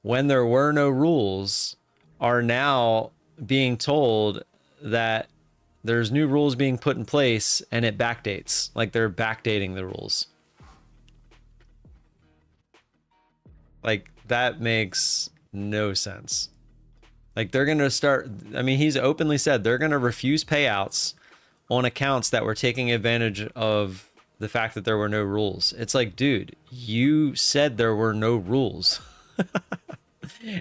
when there were no rules are now being told that there's new rules being put in place and it backdates. Like they're backdating the rules. Like that makes no sense. Like they're going to start, I mean, he's openly said they're going to refuse payouts on accounts that were taking advantage of the fact that there were no rules. It's like, dude, you said there were no rules.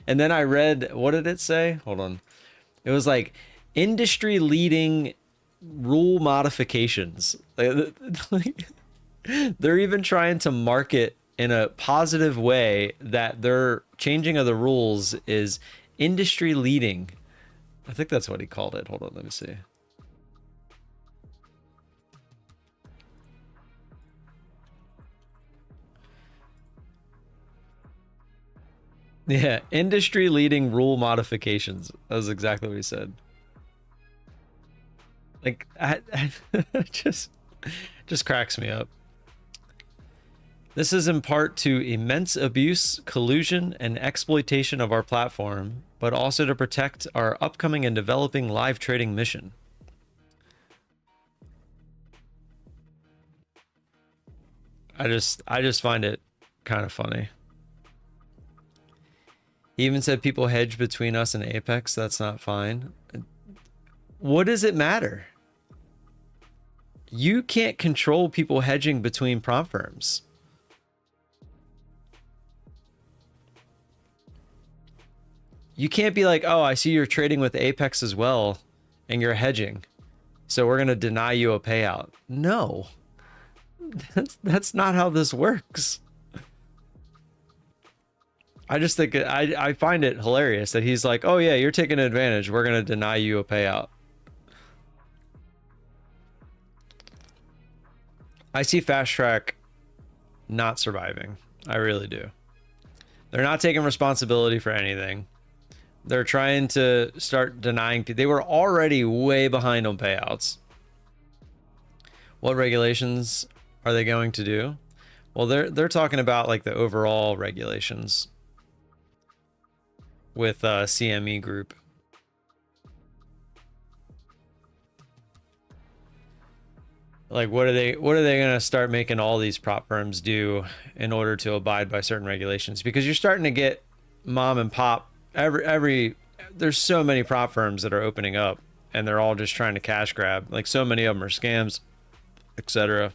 And then I read, what did it say? Hold on. It was like industry leading rule modifications. They're even trying to market in a positive way that their changing of the rules is industry leading. I think that's what he called it. Hold on, let me see. Yeah, industry leading rule modifications. That was exactly what he said. Like, I just cracks me up. This is in part to immense abuse, collusion, and exploitation of our platform, but also to protect our upcoming and developing live trading mission. I just find it kind of funny. He even said people hedge between us and Apex. That's not fine. What does it matter? You can't control people hedging between prop firms. You can't be like, oh, I see you're trading with Apex as well and you're hedging, so we're going to deny you a payout. No, that's not how this works. I just think I find it hilarious that he's like, oh yeah, you're taking advantage, we're going to deny you a payout. I see Fast Track not surviving. I really do. They're not taking responsibility for anything. They're trying to start denying people. They were already way behind on payouts. What regulations are they going to do? Well, they're talking about like the overall regulations with CME Group. Like, what are they going to start making all these prop firms do in order to abide by certain regulations? Because you're starting to get mom and pop, there's so many prop firms that are opening up and they're all just trying to cash grab. Like, so many of them are scams, etc.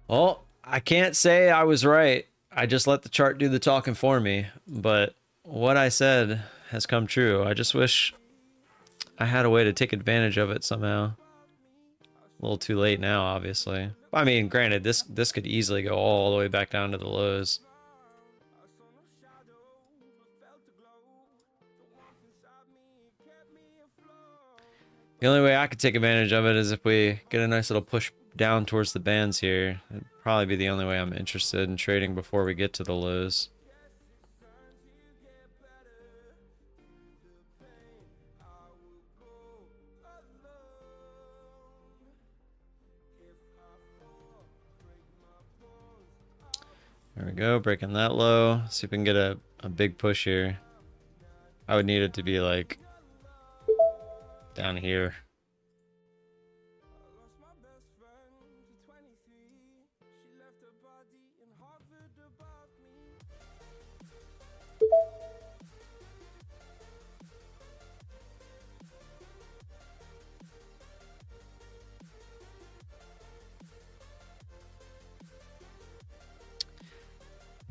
Well, I can't say I was right. I just let the chart do the talking for me, but what I said has come true. I just wish I had a way to take advantage of it somehow. A little too late now, obviously. I mean, granted, this could easily go all the way back down to the lows. The only way I could take advantage of it is if we get a nice little push down towards the bands here. It'd probably be the only way I'm interested in trading before we get to the lows. There we go, breaking that low. See if we can get a big push here. I would need it to be like down here.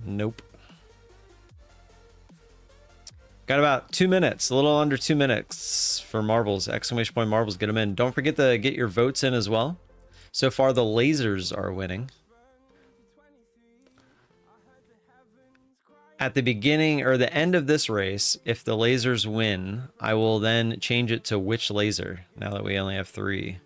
Nope. Got about 2 minutes, a little under 2 minutes for marbles. Exclamation point marbles, get them in. Don't forget to get your votes in as well. So far, the lasers are winning. At the beginning or the end of this race, if the lasers win, I will then change it to which laser, now that we only have 3.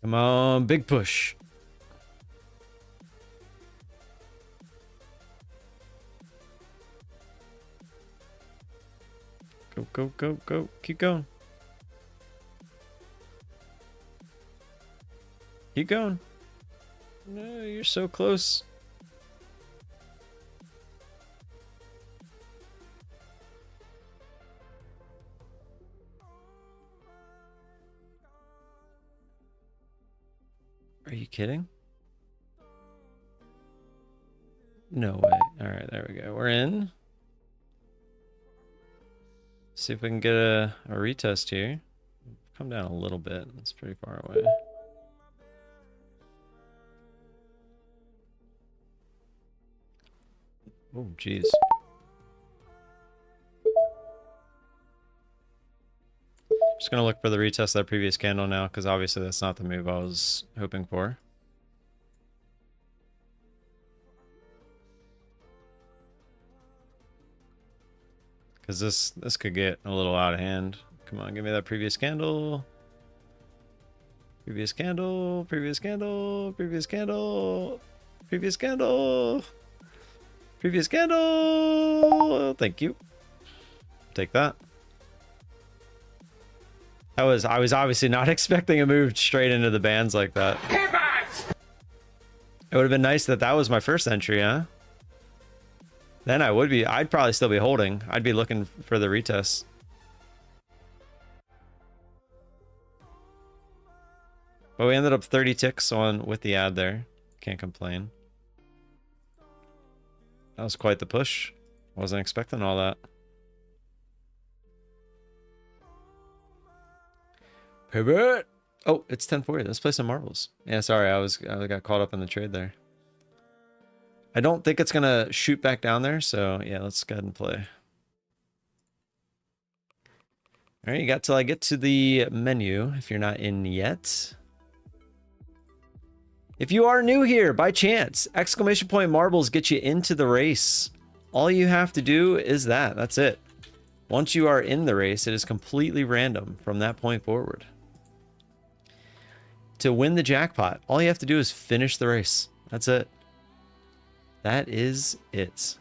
Come on, big push. Go, go, go, go. Keep going. Keep going. No, you're so close. Are you kidding? No way. All right, there we go. We're in. See if we can get a retest here. Come down a little bit. It's pretty far away. Oh, jeez. Just gonna look for the retest of that previous candle now, because obviously that's not the move I was hoping for. Because this could get a little out of hand. Come on, give me that previous candle. Previous candle, previous candle, previous candle. Previous candle. Previous candle. Thank you. Take that. I was obviously not expecting a move straight into the bands like that. It would have been nice that that was my first entry, huh? Then I'd probably still be holding. I'd be looking for the retest. But we ended up 30 ticks on with the ad there. Can't complain. That was quite the push. Wasn't expecting all that. Pivot. Oh, it's 10:40. Let's play some marbles. Yeah, sorry, I got caught up in the trade there. I don't think it's gonna shoot back down there, so yeah, let's go ahead and play. All right, you got till I get to the menu if you're not in yet. If you are new here by chance, exclamation point marbles get you into the race. All you have to do is that. That's it. Once you are in the race, it is completely random from that point forward. To win the jackpot, all you have to do is finish the race. That's it. That is it.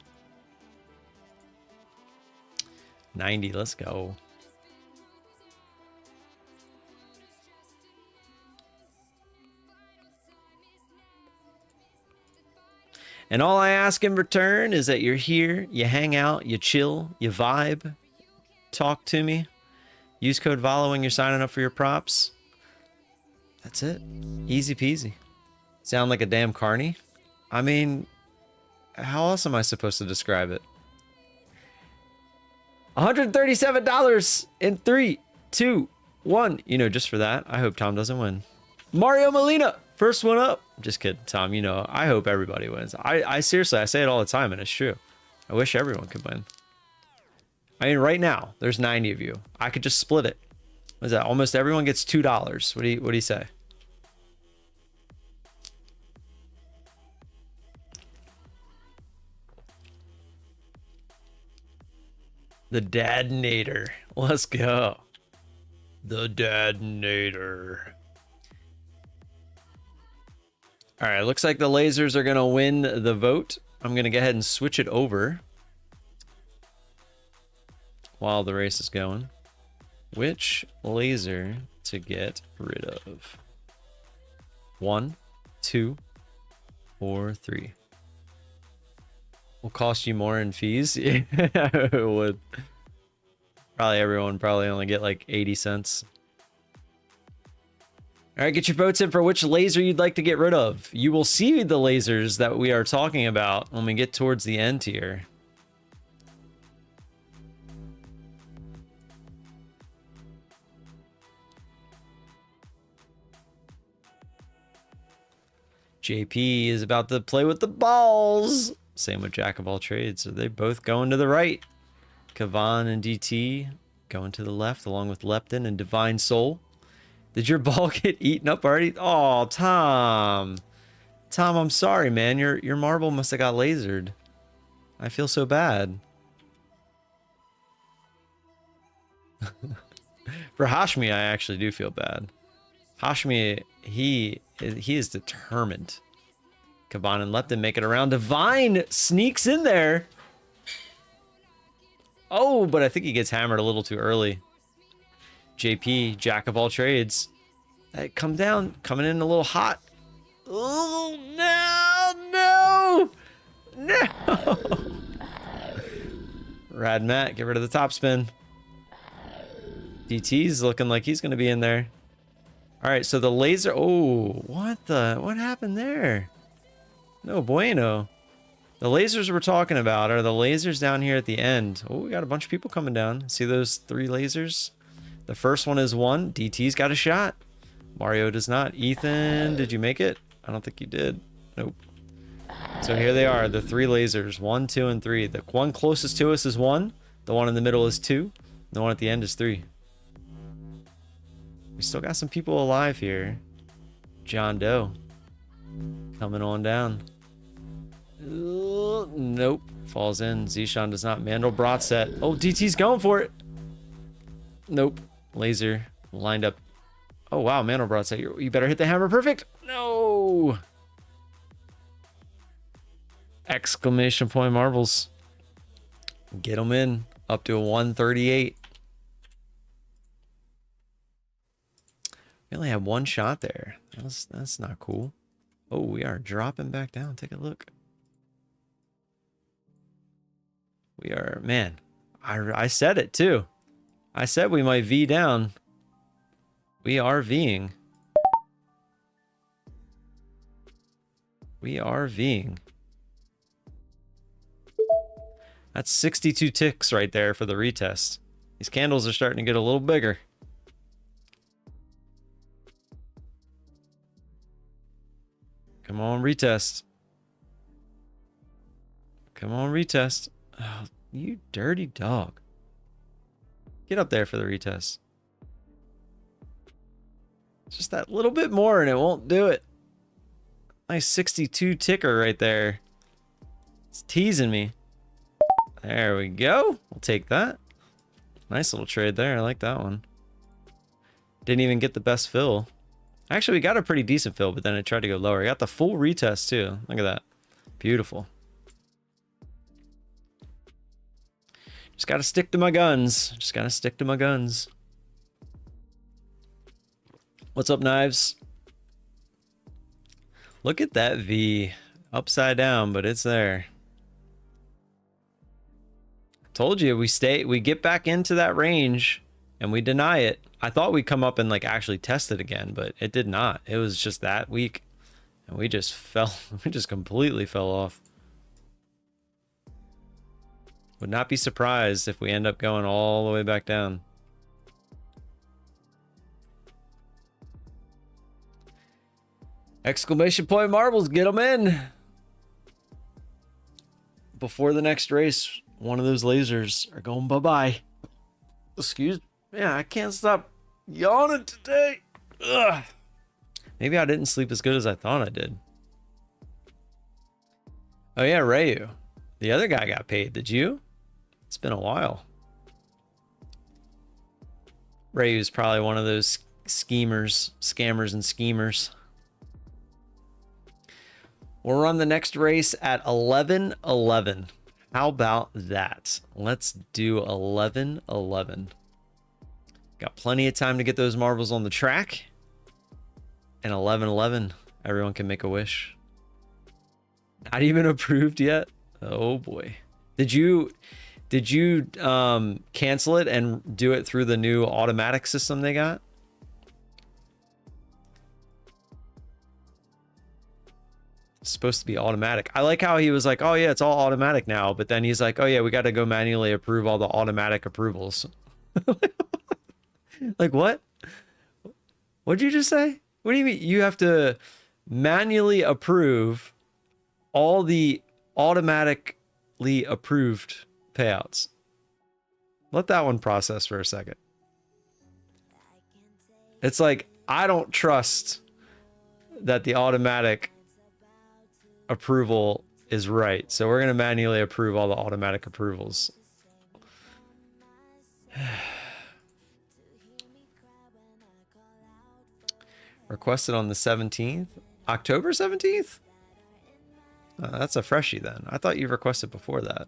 90, let's go. And all I ask in return is that you're here, you hang out, you chill, you vibe, talk to me. Use code VOLA when you're signing up for your props. That's it. Easy peasy. Sound like a damn carny? I mean, how else am I supposed to describe it? $137 in 3, 2, 1. You know, just for that, I hope Tom doesn't win. Mario Molina, first one up. Just kidding, Tom. You know, I hope everybody wins. I seriously, I say it all the time, and it's true. I wish everyone could win. I mean, right now, there's 90 of you. I could just split it. What is that? Almost everyone gets $2. What do you say? The Dadnator. Let's go. The Dadnator. All right, looks like the lasers are going to win the vote. I'm going to go ahead and switch it over while the race is going. Which laser to get rid of? 1, 2, or 3? Will cost you more in fees? Yeah, it would. Probably everyone only get like 80 cents. All right, get your votes in for which laser you'd like to get rid of. You will see the lasers that we are talking about when we get towards the end here. JP is about to play with the balls. Same with Jack of all trades. So they both going to the right. Kavan and DT going to the left, along with Leptin and Divine Soul. Did your ball get eaten up already? Oh, Tom. Tom, I'm sorry, man. Your marble must have got lasered. I feel so bad. For Hashmi, I actually do feel bad. Hashmi, he is determined. Kavan and Leptin make it around. Divine sneaks in there. Oh, but I think he gets hammered a little too early. JP, Jack of all trades. Hey, come down. Coming in a little hot. Oh, no. Rad Matt, get rid of the top spin. DT's looking like he's going to be in there. All right, so the laser. Oh, what happened there? No bueno. The lasers we're talking about are the lasers down here at the end. Oh, we got a bunch of people coming down. See those 3 lasers? The first one is 1. DT's got a shot. Mario does not. Ethan, did you make it? I don't think you did. Nope. So here they are, the 3 lasers. 1, 2, and 3. The one closest to us is 1. The one in the middle is 2. The one at the end is 3. We still got some people alive here. John Doe. Coming on down. Nope. Falls in. Zishan does not. Mandelbrot set. Oh, DT's going for it. Nope. Laser lined up. Oh, wow. Mandelbrot set. You better hit the hammer. Perfect. No. Exclamation point marbles. Get them in up to a 138. We only had one shot there. That's not cool. Oh, we are dropping back down. Take a look. We are, man, I said it too. I said we might V down. We are Ving. We are Ving. That's 62 ticks right there for the retest. These candles are starting to get a little bigger. Come on, retest. Come on, retest. Oh, you dirty dog. Get up there for the retest. Just that little bit more and it won't do it. Nice 62 ticker right there. It's teasing me. There we go. We'll take that. Nice little trade there. I like that one. Didn't even get the best fill. Actually, we got a pretty decent fill, but then it tried to go lower. I got the full retest too. Look at that. Beautiful. Just got to stick to my guns. Just got to stick to my guns. What's up, Knives? Look at that V. Upside down, but it's there. Told you we get back into that range and we deny it. I thought we'd come up and like actually test it again, but it did not. It was just that weak and we just fell. We just completely fell off. Would not be surprised if we end up going all the way back down. Exclamation point marbles, get them in. Before the next race, one of those lasers are going bye-bye. Excuse me. Yeah, I can't stop yawning today. Ugh. Maybe I didn't sleep as good as I thought I did. Oh yeah, Rayu. The other guy got paid. Did you? It's been a while. Rayu's probably one of those scammers and schemers. We'll run the next race at 11:11. How about that? Let's do 11:11. Got plenty of time to get those marbles on the track. And 11:11, everyone can make a wish. Not even approved yet. Oh boy. Did you cancel it and do it through the new automatic system they got? It's supposed to be automatic. I like how he was like, oh yeah, it's all automatic now, but then he's like, oh yeah, we got to go manually approve all the automatic approvals. Like what? What'd you just say? What do you mean you have to manually approve all the automatically approved payouts? Let that one process for a second. It's like, I don't trust that the automatic approval is right, so we're going to manually approve all the automatic approvals. Requested on the 17th, October 17th. That's a freshie then. I thought you requested before that.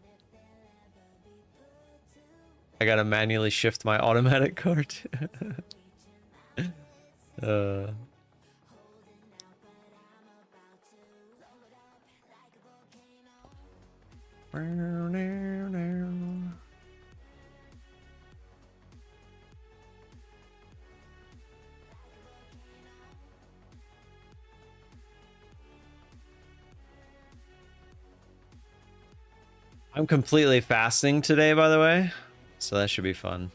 I gotta manually shift my automatic card. I'm completely fasting today, by the way, so that should be fun.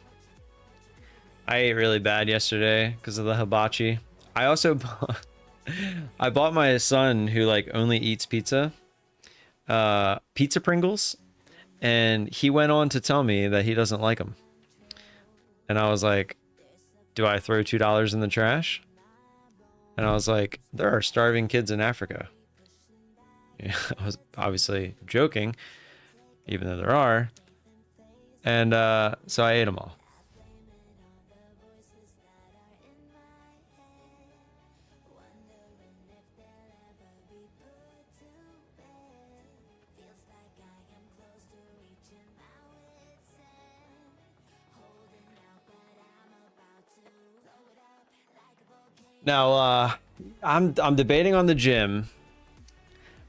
I ate really bad yesterday because of the hibachi. I also I bought my son, who like only eats pizza Pringles, and he went on to tell me that he doesn't like them. And I was like, do I throw $2 in the trash? And I was like, there are starving kids in Africa. Yeah, I was obviously joking, even though there are. And so I ate them all. Now, I'm debating on the gym,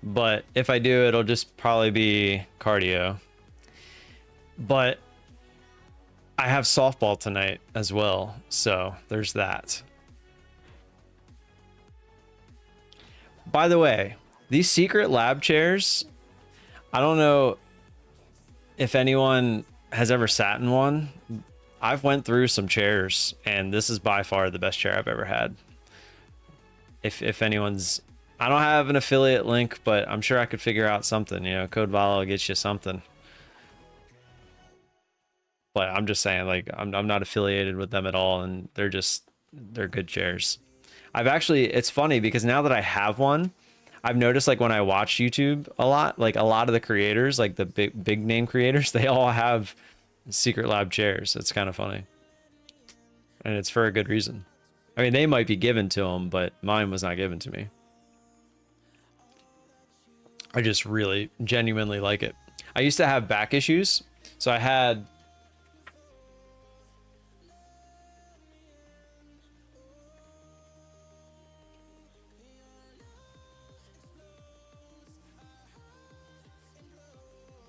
but if I do, it'll just probably be cardio. But I have softball tonight as well, so there's that. By the way, these secret lab chairs, I don't know if anyone has ever sat in one. I've went through some chairs, and this is by far the best chair I've ever had. If anyone's, I don't have an affiliate link, but I'm sure I could figure out something. You know, code VOLA gets you something. But I'm just saying, like, I'm not affiliated with them at all, and they're good chairs. I've actually, it's funny because now that I have one, I've noticed, like, when I watch YouTube a lot, like a lot of the creators, like the big name creators, they all have secret lab chairs. It's kind of funny, and it's for a good reason. I mean, they might be given to them, but mine was not given to me. I just really genuinely like it. I used to have back issues, so I had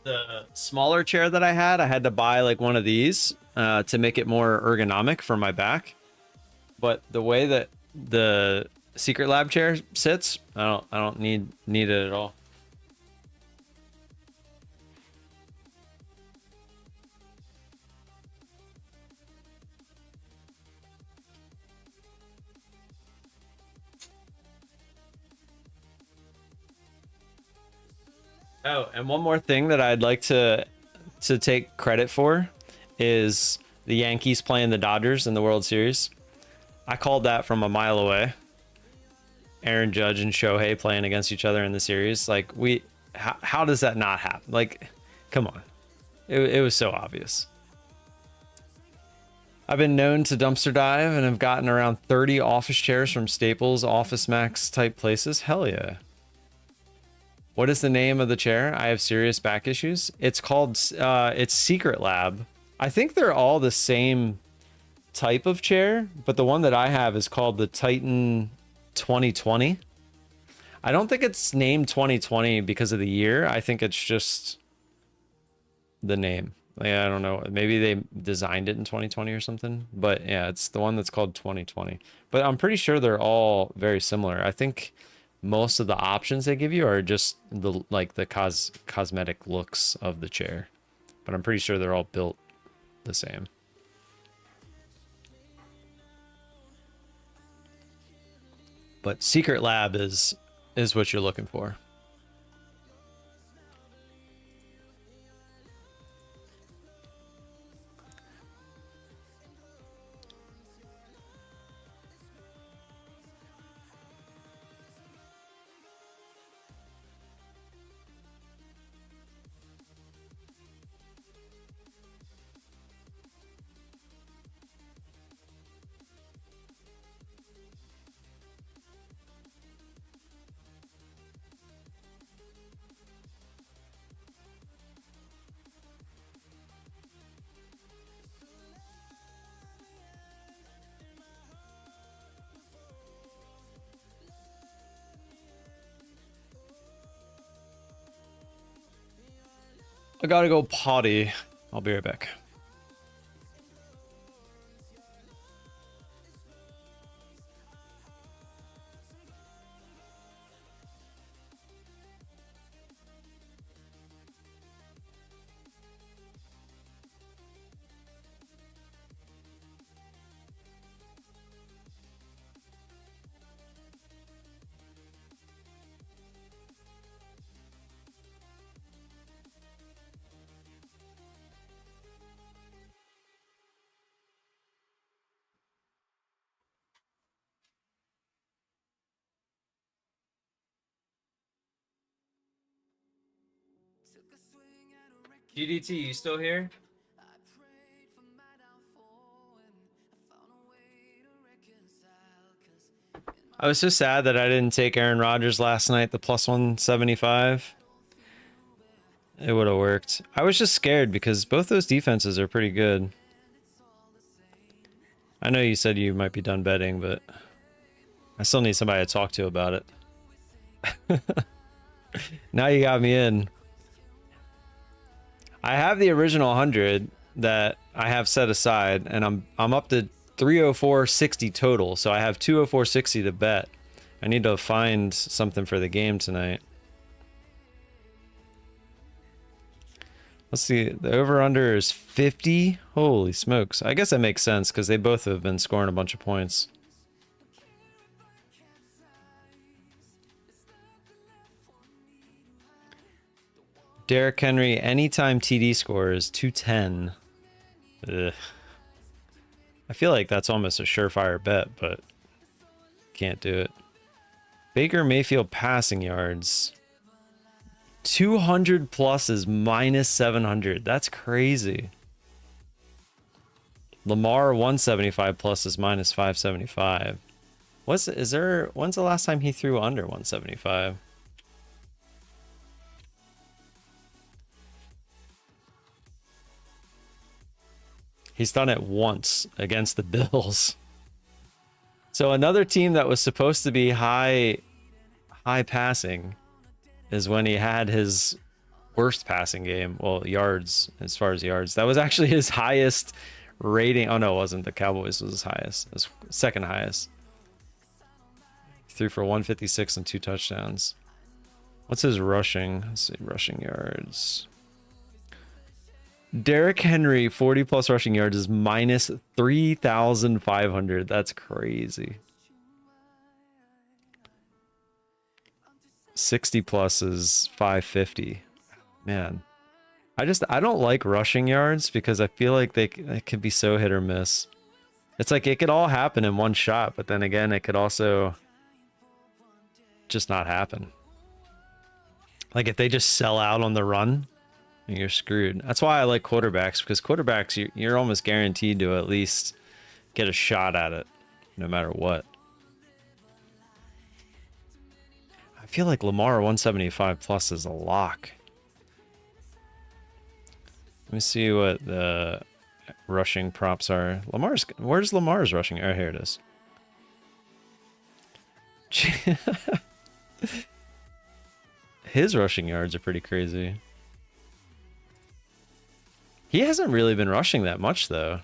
the smaller chair that I had to buy like one of these to make it more ergonomic for my back. But the way that the secret lab chair sits, I don't need it at all. Oh, and one more thing that I'd like to take credit for is the Yankees playing the Dodgers in the World Series. I called that from a mile away. Aaron Judge and Shohei playing against each other in the series. Like, how does that not happen? Like, come on. It was so obvious. I've been known to dumpster dive and have gotten around 30 office chairs from Staples, Office Max type places. Hell yeah. What is the name of the chair? I have serious back issues. It's called, it's Secret Lab. I think they're all the same type of chair, but the one that I have is called the Titan 2020. I don't think it's named 2020 because of the year. I think it's just the name. Like, I don't know. Maybe they designed it in 2020 or something. But yeah, it's the one that's called 2020. But I'm pretty sure they're all very similar. I think most of the options they give you are just the cosmetic looks of the chair. But I'm pretty sure they're all built the same. But Secret Lab is what you're looking for. I gotta go potty. I'll be right back. GDT, you still here? I was so sad that I didn't take Aaron Rodgers last night, the plus 175. It would have worked. I was just scared because both those defenses are pretty good. I know you said you might be done betting, but I still need somebody to talk to about it. Now you got me in. I have the original 100 that I have set aside, and I'm up to 304.60 total, so I have 204.60 to bet. I need to find something for the game tonight. Let's see, the over-under is 50. Holy smokes. I guess that makes sense because they both have been scoring a bunch of points. Derrick Henry, anytime TD score is 210. Ugh. I feel like that's almost a surefire bet, but can't do it. Baker Mayfield passing yards. 200 plus is minus 700. That's crazy. Lamar 175 plus is minus 575. When's the last time he threw under 175? He's done it once against the Bills. So another team that was supposed to be high passing is when he had his worst passing game. Well, yards, as far as yards. That was actually his highest rating. Oh, no, it wasn't. The Cowboys was his highest. It was second highest. He threw for 156 and 2 touchdowns. What's his rushing? Let's see, rushing yards. Derrick Henry, 40 plus rushing yards is minus 3,500. That's crazy. 60 plus is 550. Man, I don't like rushing yards because I feel like they could be so hit or miss. It's like it could all happen in one shot, but then again, it could also just not happen. Like if they just sell out on the run, you're screwed. That's why I like quarterbacks, because quarterbacks, you're almost guaranteed to at least get a shot at it, no matter what. I feel like Lamar 175 plus is a lock. Let me see what the rushing props are. Where's Lamar's rushing? Oh, here it is. His rushing yards are pretty crazy. He hasn't really been rushing that much, though.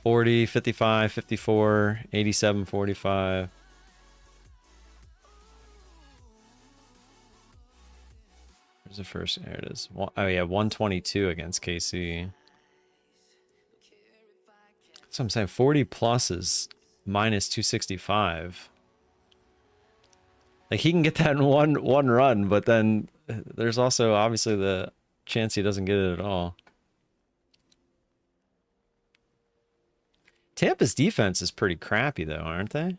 40, 55, 54, 87, 45. Where's the first? There it is. Oh, yeah, 122 against KC. That's what I'm saying. 40 plus is minus 265. Like, he can get that in one run, but then there's also obviously the chance he doesn't get it at all. Tampa's defense is pretty crappy, though, aren't they?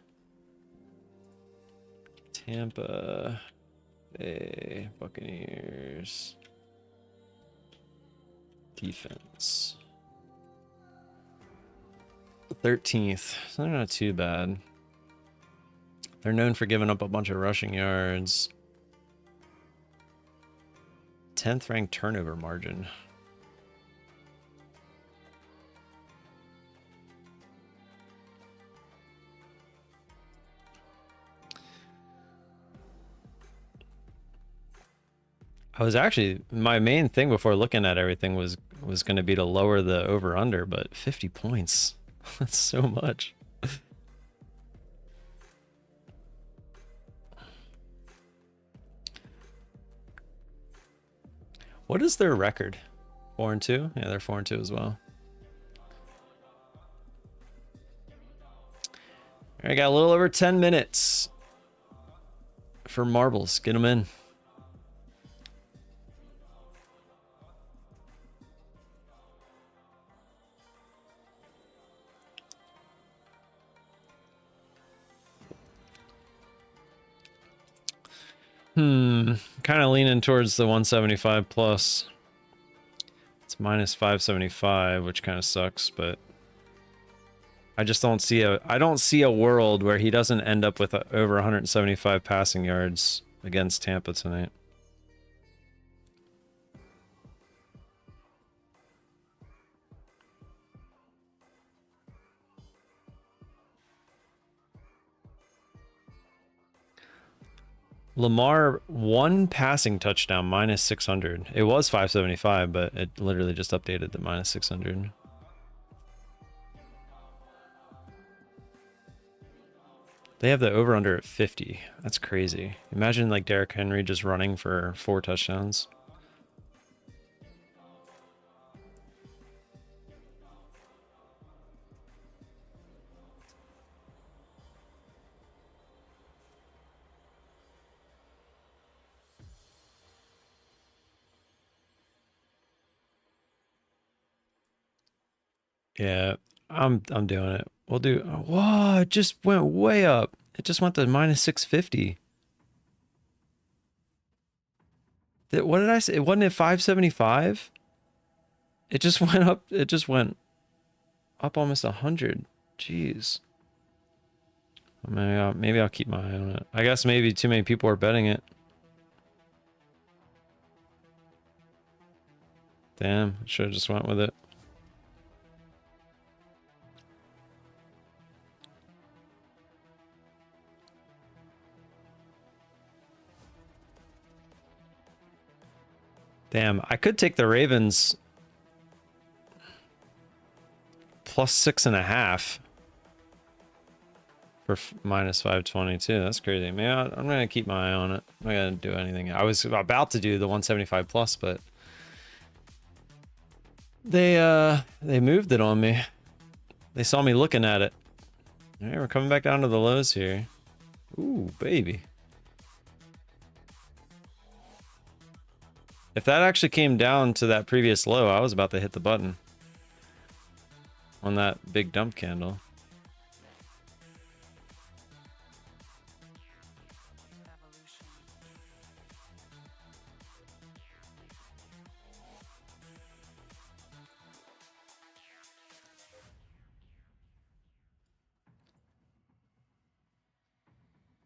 Tampa Bay Buccaneers defense. 13th. So they're not too bad. They're known for giving up a bunch of rushing yards. 10th ranked turnover margin. I was actually, my main thing before looking at everything was going to be to lower the over under, but 50 points. That's so much. What is their record? 4-2? Yeah, they're 4-2 as well. All right, got a little over 10 minutes for marbles. Get them in. Kind of leaning towards the 175 plus. It's minus 575, which kind of sucks, but I just don't see a world where he doesn't end up with over 175 passing yards against Tampa tonight. Lamar, one passing touchdown, minus 600. It was 575, but it literally just updated to minus 600. They have the over-under at 50. That's crazy. Imagine like Derrick Henry just running for 4 touchdowns. Yeah, I'm doing it. We'll do. Whoa, it just went way up. It just went to minus 650. What did I say? It wasn't at 575. It just went up. It just went up almost 100. Jeez. Maybe I'll keep my eye on it. I guess maybe too many people are betting it. Damn, I should have just went with it. Damn, I could take the Ravens plus 6.5 for minus 522. That's crazy. Maybe I'm gonna keep my eye on it. I'm not gonna do anything. I was about to do the 175 plus, but they moved it on me. They saw me looking at it. All right, we're coming back down to the lows here. Ooh, baby. If that actually came down to that previous low, I was about to hit the button on that big dump candle.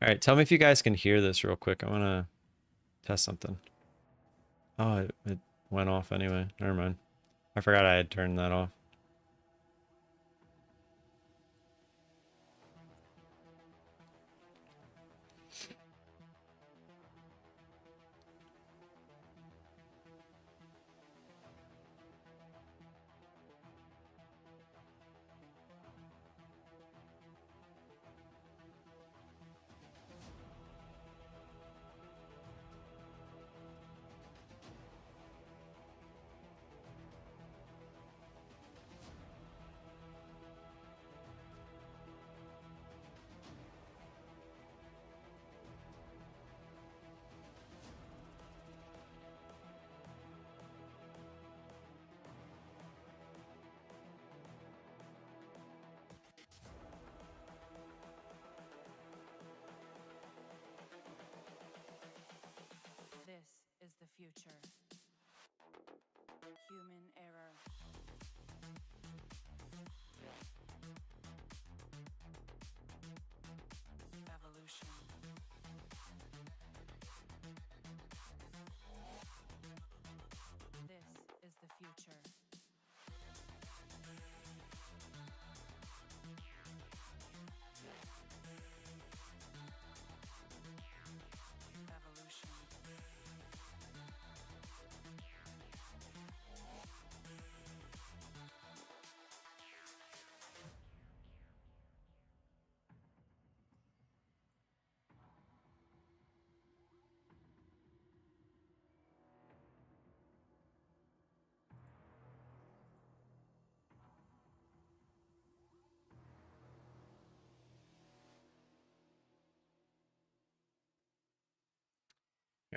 All right, tell me if you guys can hear this real quick. I want to test something. Oh, it went off anyway. Never mind. I forgot I had turned that off. This is the future. Human error. Evolution. This is the future. Evolution.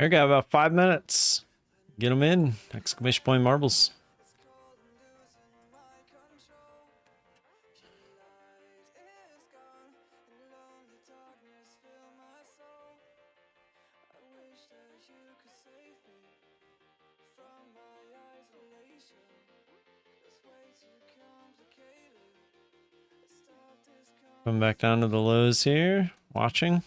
I got about 5 minutes. Get them in. Exclamation point marbles. Come back down to the lows here. Watching.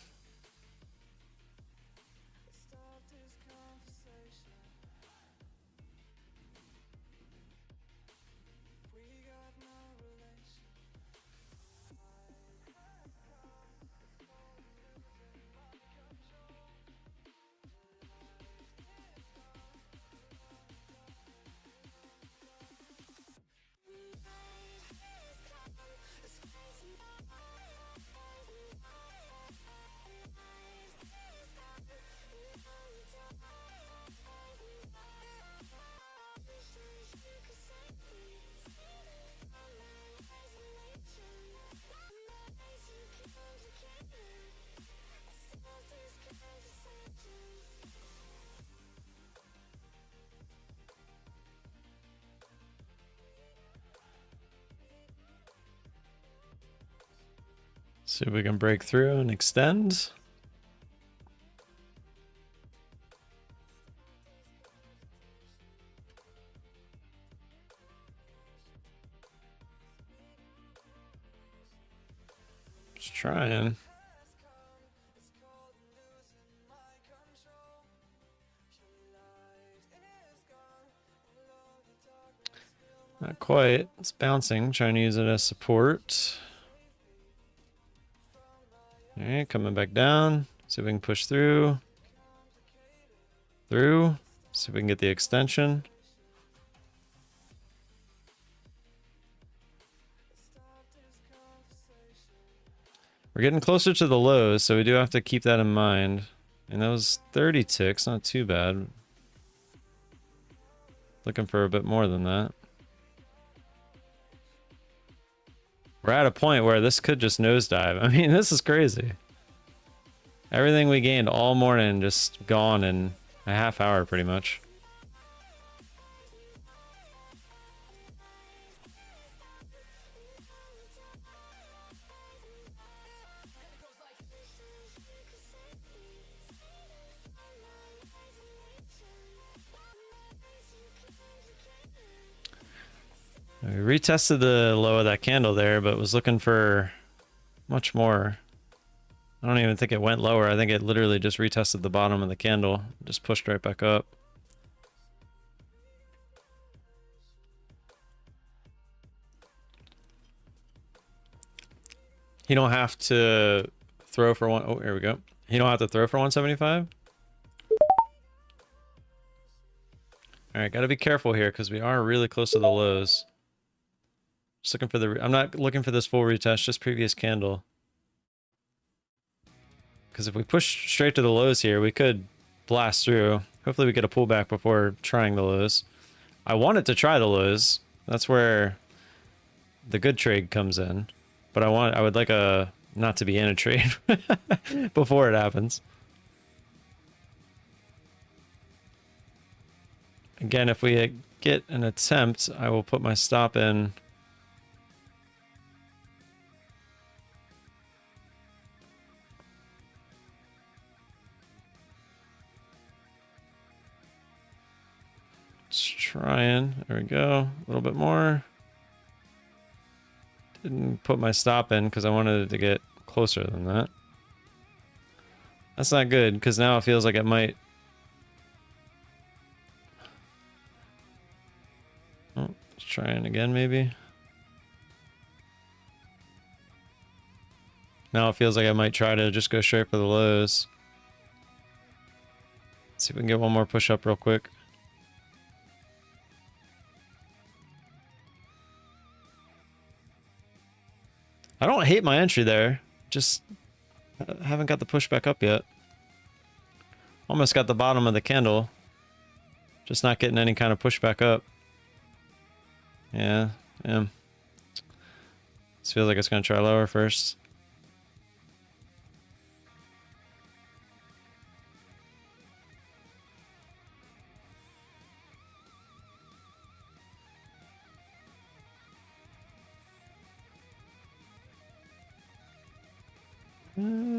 See if we can break through and extend. Just trying. Not quite. It's bouncing. Trying to use it as support. Alright, coming back down. See if we can push through. Through. See if we can get the extension. We're getting closer to the lows, so we do have to keep that in mind. And that was 30 ticks, not too bad. Looking for a bit more than that. We're at a point where this could just nosedive. I mean, this is crazy. Everything we gained all morning just gone in a half hour pretty much. We retested the low of that candle there, but was looking for much more. I don't even think it went lower. I think it literally just retested the bottom of the candle. Just pushed right back up. You don't have to throw for one. Oh, here we go. You don't have to throw for 175. All right, got to be careful here because we are really close to the lows. Just looking for the... I'm not looking for this full retest, just previous candle. Because if we push straight to the lows here, we could blast through. Hopefully we get a pullback before trying the lows. I wanted to try the lows. That's where the good trade comes in. But I would like a not to be in a trade before it happens. Again, if we get an attempt, I will put my stop in. Just trying. There we go. A little bit more. Didn't put my stop in because I wanted it to get closer than that. That's not good because now it feels like it might... Oh, let's try it again maybe. Now it feels like I might try to just go straight for the lows. Let's see if we can get one more push up real quick. I don't hate my entry there. Just haven't got the push back up yet. Almost got the bottom of the candle. Just not getting any kind of push back up. Yeah. This feels like it's going to try lower first.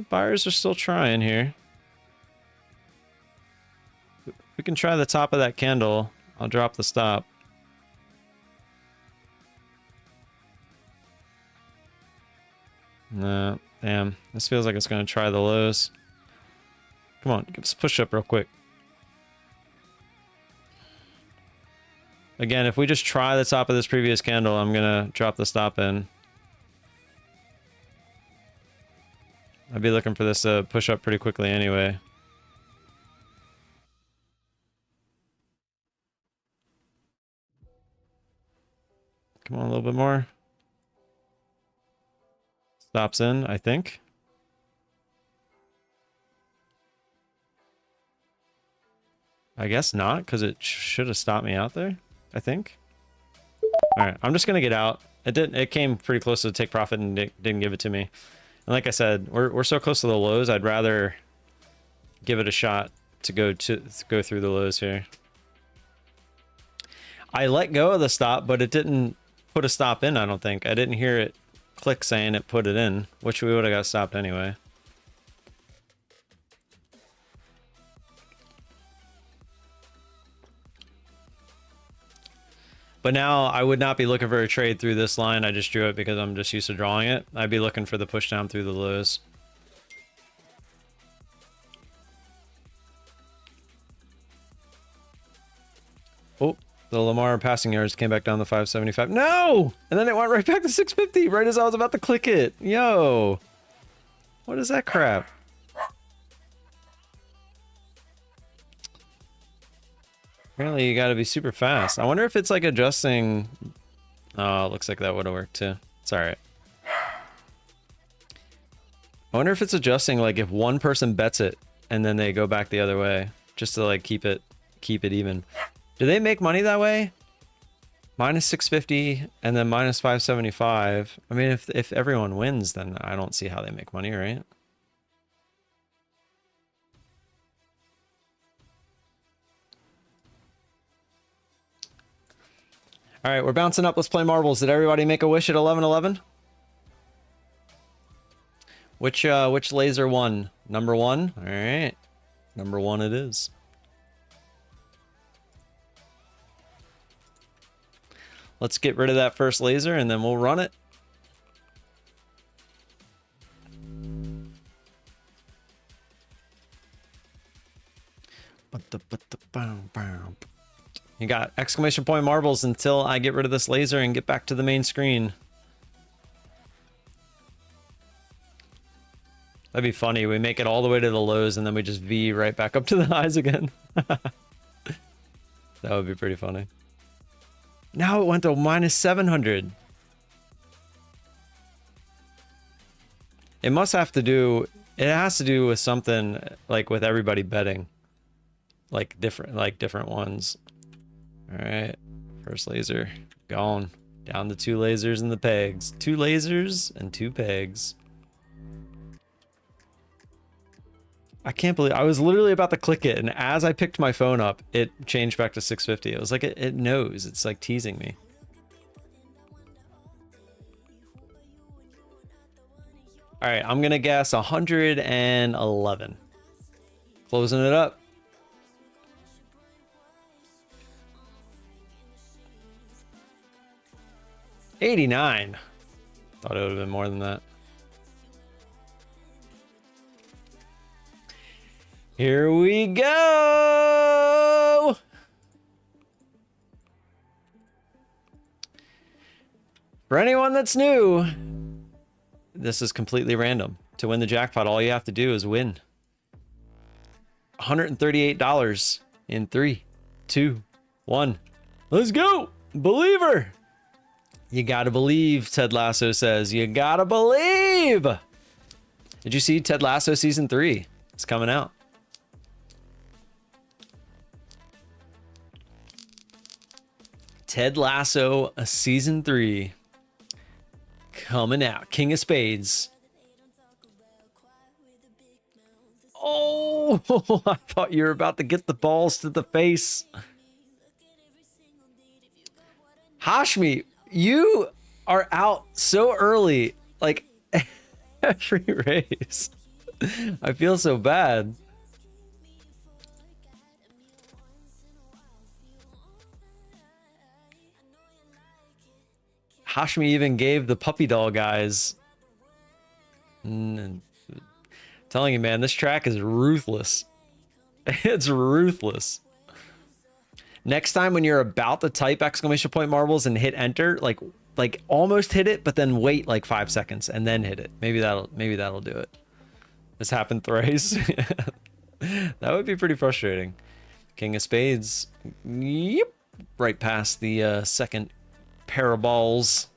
Buyers are still trying here. We can try the top of that candle. I'll drop the stop. No, damn. This feels like it's going to try the lows. Come on, give us a push up real quick. Again, if we just try the top of this previous candle, I'm going to drop the stop in. I'd be looking for this to push up pretty quickly anyway. Come on, a little bit more. Stops in, I think. I guess not, because it should have stopped me out there, I think. All right, I'm just gonna get out. It came pretty close to take profit and didn't give it to me. And like I said, we're so close to the lows. I'd rather give it a shot to go through the lows here. I let go of the stop, but it didn't put a stop in. I don't think I didn't hear it click saying it put it in, which we would have got stopped anyway. But now I would not be looking for a trade through this line. I just drew it because I'm just used to drawing it. I'd be looking for the push down through the lows. Oh, the Lamar passing yards came back down to 575. No! And then it went right back to 650 right as I was about to click it. Yo. What is that crap? Apparently you got to be super fast. I wonder if it's like adjusting. Oh, looks like that would have worked too. It's all right. I wonder if it's adjusting, like if one person bets it and then they go back the other way just to like keep it even. Do they make money that way? Minus 650 and then minus 575. I mean, if everyone wins, then I don't see how they make money, right? All right, we're bouncing up. Let's play marbles. Did everybody make a wish at 11:11? Which laser won? Number one? All right. Number one it is. Let's get rid of that first laser and then we'll run it. You got exclamation point marbles until I get rid of this laser and get back to the main screen. That'd be funny. We make it all the way to the lows and then we just V right back up to the highs again. That would be pretty funny. Now it went to minus 700. It must have to do, it has to do with something like with everybody betting. Like different ones. All right, first laser gone. Down to 2 lasers and the pegs. 2 lasers and 2 pegs. I can't believe I was literally about to click it, and as I picked my phone up, it changed back to 650. It was like it knows. It's like teasing me. All right, I'm gonna guess 111. Closing it up. $89. Thought it would have been more than that. Here we go. For anyone that's new, this is completely random. To win the jackpot, all you have to do is win. $138 in 3, 2, 1. Let's go. Believer. You gotta believe, Ted Lasso says. You gotta believe. Did you see Ted Lasso season 3? It's coming out. Ted Lasso, season 3. Coming out. King of Spades. Oh, I thought you were about to get the balls to the face. Hashmi, you are out so early, like every race. I feel so bad. Hashmi even gave the puppy doll guys. Telling you, man, this track is ruthless. It's ruthless. Next time when you're about to type exclamation point marbles and hit enter, like almost hit it, but then wait like 5 seconds and then hit it. Maybe that'll do it. This happened thrice. That would be pretty frustrating. King of Spades. Yep. Right past the second pair of balls.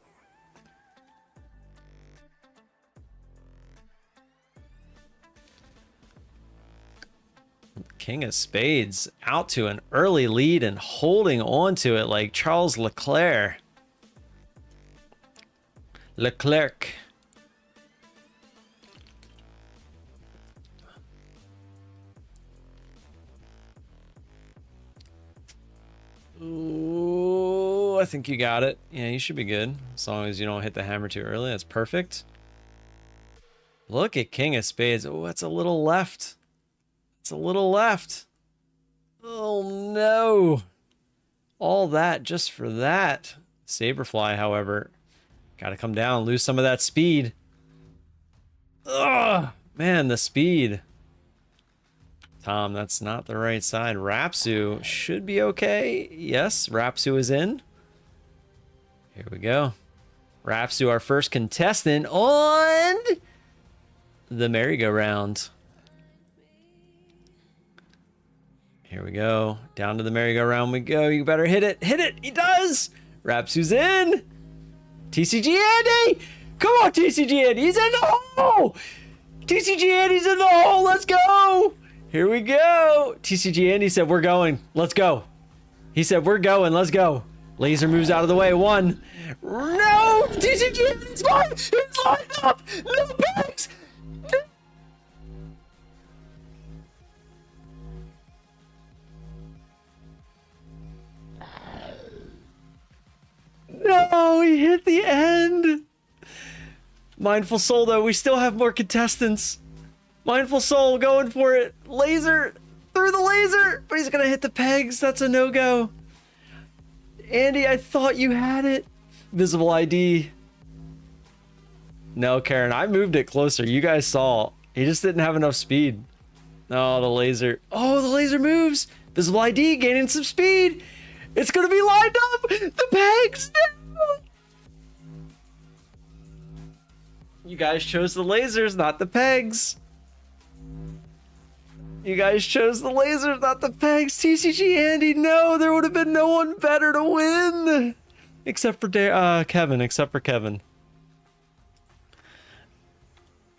King of Spades out to an early lead and holding on to it like Charles Leclerc. Leclerc. Ooh, I think you got it. Yeah, you should be good. As long as you don't hit the hammer too early. That's perfect. Look at King of Spades. Oh, it's a little left. It's a little left. Oh, no. All that just for that. Saberfly, however, got to come down, lose some of that speed. Ugh, man, the speed. Tom, that's not the right side. Rapsu should be okay. Yes, Rapsu is in. Here we go. Rapsu, our first contestant on the merry-go-round. Here we go. Down to the merry-go-round we go. You better hit it. Hit it. He does. Rapsu's in. TCG Andy. Come on, TCG Andy. He's in the hole. TCG Andy's in the hole. Let's go. Here we go. TCG Andy said, we're going. Let's go. He said, we're going. Let's go. Laser moves out of the way. One. No. TCG Andy's fine. He's lined up. No bags. No, he hit the end. Mindful Soul, though, we still have more contestants. Mindful Soul going for it. Laser through the laser, but he's going to hit the pegs. That's a no-go. Andy, I thought you had it. Visible ID. No, Karen, I moved it closer. You guys saw. He just didn't have enough speed. Oh, the laser. Oh, the laser moves. Visible ID gaining some speed. It's going to be lined up. The pegs. No. You guys chose the lasers, not the pegs. You guys chose the lasers, not the pegs. TCG Andy, no, there would have been no one better to win. Except for Kevin, except for Kevin.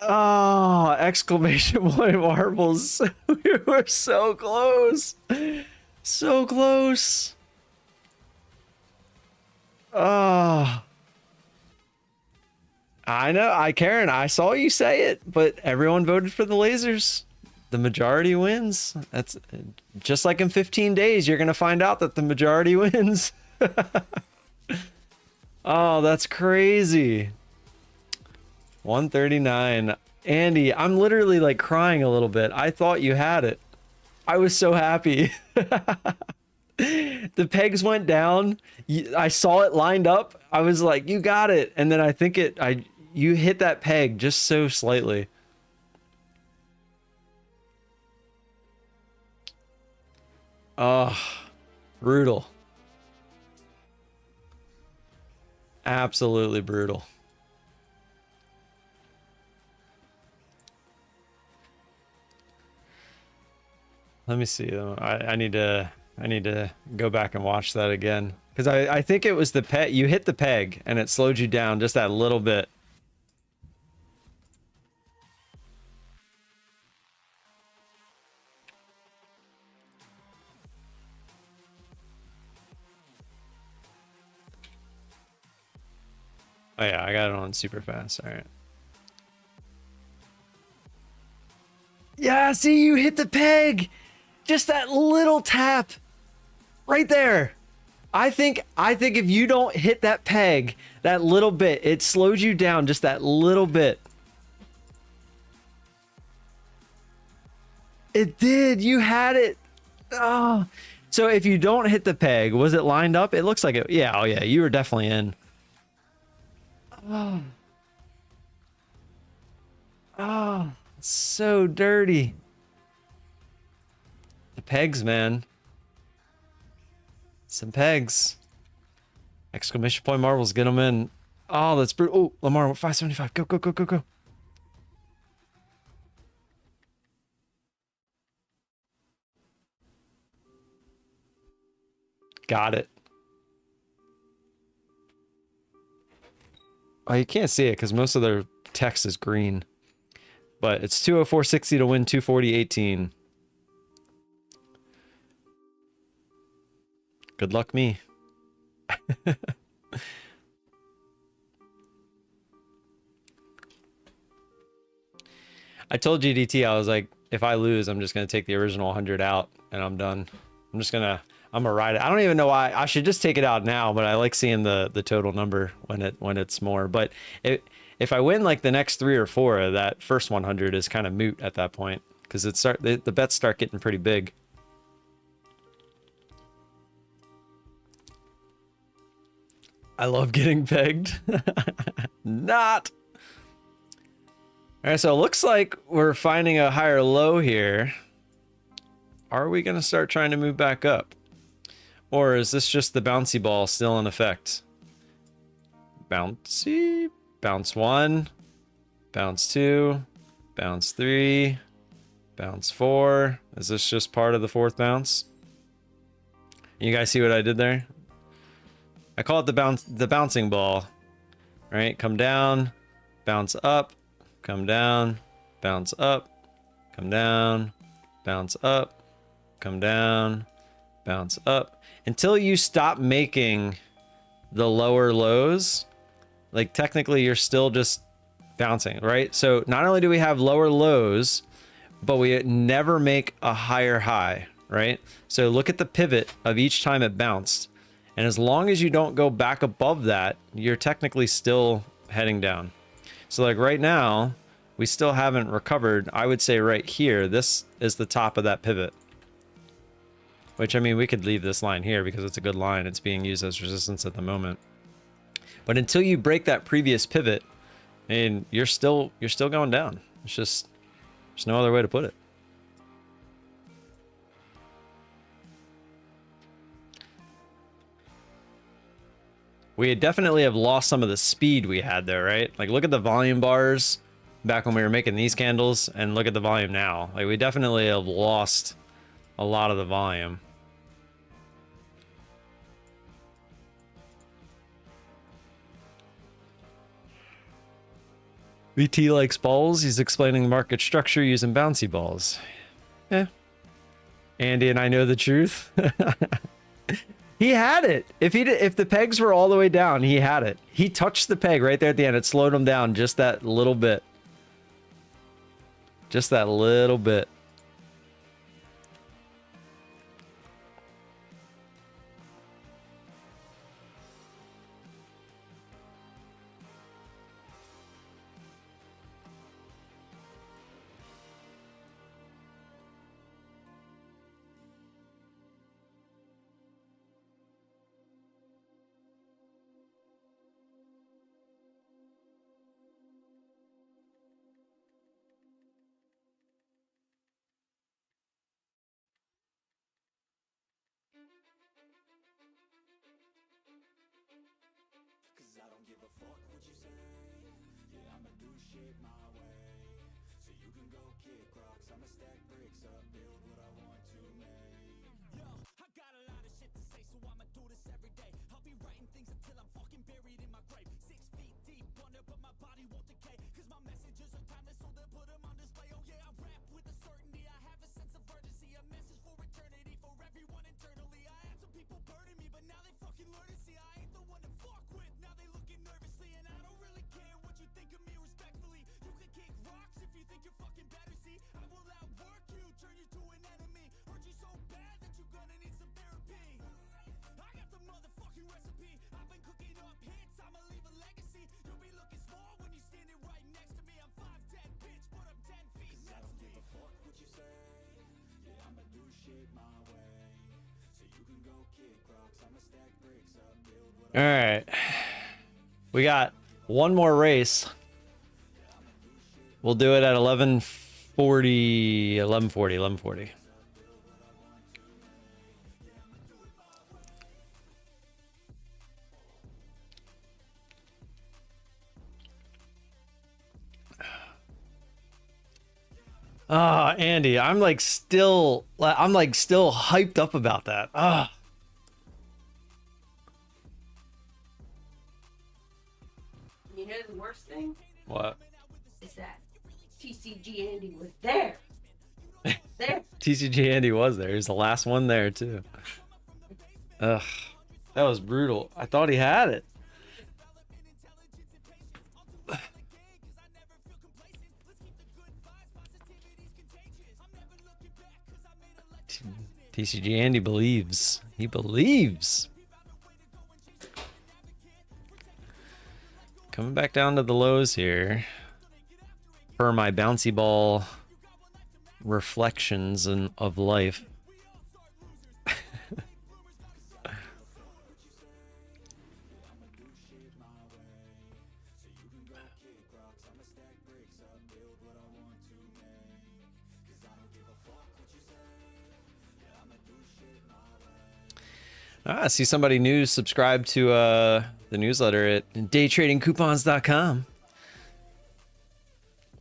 Oh, exclamation point marbles. We were so close. So close. Oh. I know, Karen, I saw you say it, but everyone voted for the lasers. The majority wins. That's just like in 15 days, you're going to find out that the majority wins. Oh, that's crazy. 139. Andy, I'm literally like crying a little bit. I thought you had it. I was so happy. The pegs went down. I saw it lined up. I was like, you got it. And then I think you hit that peg just so slightly. Oh, brutal. Absolutely brutal. Let me see though. I need to go back and watch that again. Because I think it was the peg. You hit the peg and it slowed you down just that little bit. Oh yeah, I got it on super fast. All right. Yeah, see, you hit the peg. Just that little tap right there. I think if you don't hit that peg, that little bit, it slows you down just that little bit. It did. You had it. Oh. So if you don't hit the peg, was it lined up? It looks like it. Yeah. Oh yeah. You were definitely in. Oh. Oh. So dirty. The pegs, man. Some pegs. Exclamation point marbles. Get them in. Oh, that's brutal. Oh, Lamar, 575. Go, go, go, go, go. Got it. Oh, you can't see it because most of their text is green. But it's 204.60 to win 240.18. Good luck me. I told GDT, I was like, if I lose, I'm just going to take the original 100 out and I'm done. I'm gonna ride it. I don't even know why. I should just take it out now, but I like seeing the total number when it's more. But if I win like the next 3 or 4, that first 100 is kind of moot at that point because the bets start getting pretty big. I love getting pegged. Not. All right, so it looks like we're finding a higher low here. Are we going to start trying to move back up? Or is this just the bouncy ball still in effect? Bouncy, bounce 1, bounce 2, bounce 3, bounce 4. Is this just part of the 4th bounce? You guys see what I did there? I call it the bouncing ball, right? Come down, bounce up, come down, bounce up, come down, bounce up, come down, bounce up, until you stop making the lower lows. Like technically you're still just bouncing, right? So not only do we have lower lows, but we never make a higher high, right? So look at the pivot of each time it bounced. And as long as you don't go back above that, you're technically still heading down. So like right now, we still haven't recovered. I would say right here, this is the top of that pivot. Which, I mean, we could leave this line here because it's a good line. It's being used as resistance at the moment. But until you break that previous pivot, and you're still going down. It's just, there's no other way to put it. We definitely have lost some of the speed we had there, right? Like look at the volume bars back when we were making these candles and look at the volume now. Like we definitely have lost a lot of the volume. VT likes balls. He's explaining market structure using bouncy balls. Yeah. Andy and I know the truth. He had it. If the pegs were all the way down, he had it. He touched the peg right there at the end. It slowed him down just that little bit. Just that little bit. All right. We got one more race. We'll do it at 11:40. Ah, Andy, I'm still hyped up about that. Ah. You know the worst thing? What? Is that TCG Andy was there. There. TCG Andy was there. He's the last one there too. Ugh, that was brutal. I thought he had it. TCG Andy believes. He believes. Coming back down to the lows here. For my bouncy ball reflections of life. I see somebody new subscribe to the newsletter at daytradingcoupons.com.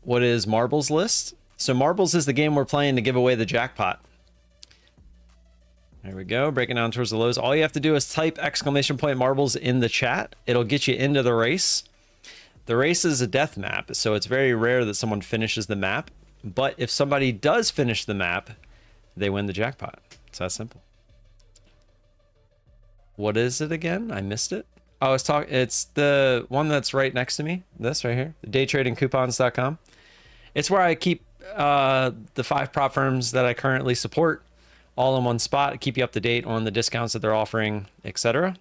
What is Marbles List? So Marbles is the game we're playing to give away the jackpot. There we go, breaking down towards the lows. All you have to do is type !marbles in the chat. It'll get you into the race. The race is a death map, so it's very rare that someone finishes the map. But if somebody does finish the map, they win the jackpot. It's that simple. What is it again? I missed it. Oh, it's the one that's right next to me. This right here, daytradingcoupons.com. It's where I keep the 5 prop firms that I currently support all in one spot, keep you up to date on the discounts that they're offering, etc.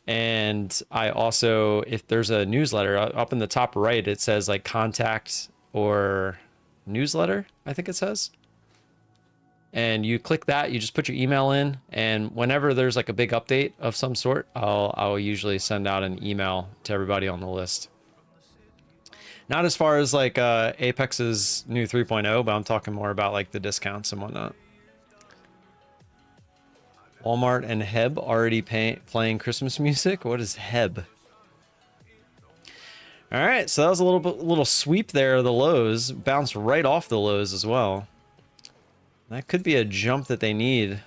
And I also, if there's a newsletter up in the top right, it says like contact or newsletter, I think it says. And you click that, you just put your email in, and whenever there's like a big update of some sort, I'll usually send out an email to everybody on the list. Not as far as like Apex's new 3.0, but I'm talking more about like the discounts and whatnot. Walmart and Heb already playing Christmas music. What is Heb? All right, so that was a little sweep there of the lows, bounced right off the lows as well. That could be a jump that they need.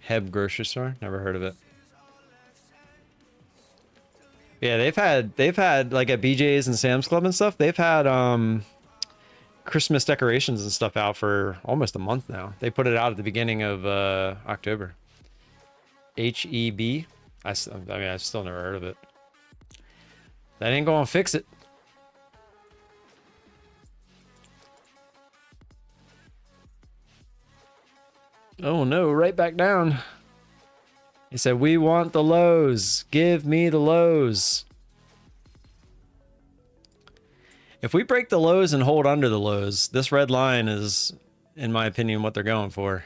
Heb grocery store? Never heard of it. Yeah, they've had like at BJ's and Sam's Club and stuff, they've had Christmas decorations and stuff out for almost a month now. They put it out at the beginning of October. HEB. I mean, I've still never heard of it. That ain't gonna fix it. Oh no, right back down. He said, we want the lows. Give me the lows. If we break the lows and hold under the lows, this red line is, in my opinion, what they're going for.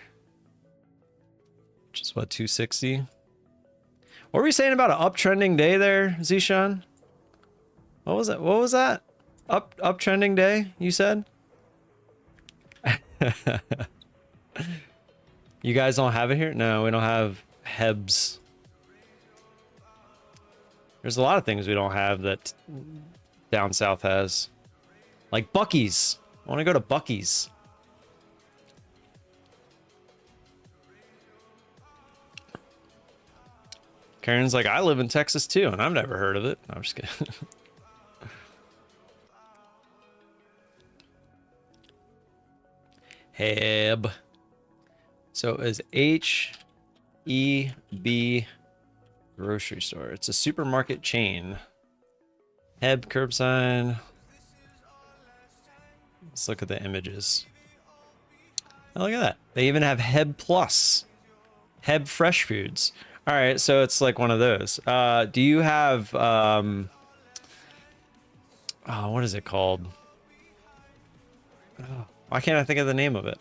Which is what, 260? What were you saying about an uptrending day there, Zishan? What was that? What was that? Uptrending day, you said? You guys don't have it here? No, we don't have Hebs. There's a lot of things we don't have that down south has. Like Buc-ee's. I want to go to Buc-ee's. Karen's like, I live in Texas too, and I've never heard of it. No, I'm just kidding. Heb. So it is HEB grocery store. It's a supermarket chain. Heb curbside. Let's look at the images. Oh, look at that. They even have Heb Plus. Heb Fresh Foods. All right, so it's like one of those. Do you have oh, what is it called? Oh, why can't I think of the name of it?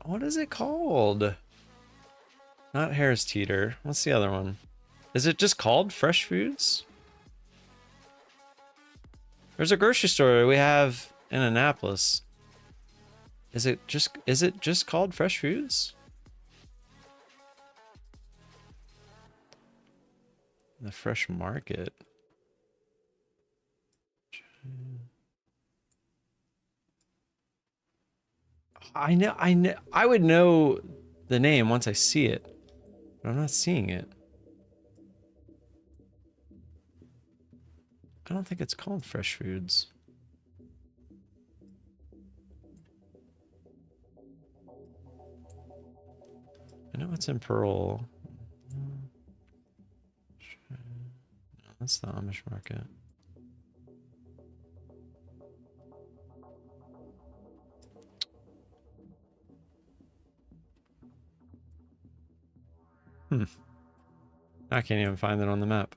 What is it called? Not Harris Teeter. What's the other one? Is it just called Fresh Foods? There's a grocery store we have in Annapolis. Is it just called Fresh Foods? The Fresh Market. I know, I would know the name once I see it. But I'm not seeing it. I don't think it's called Fresh Foods. I know it's in Pearl. No, that's the Amish market. I can't even find it on the map.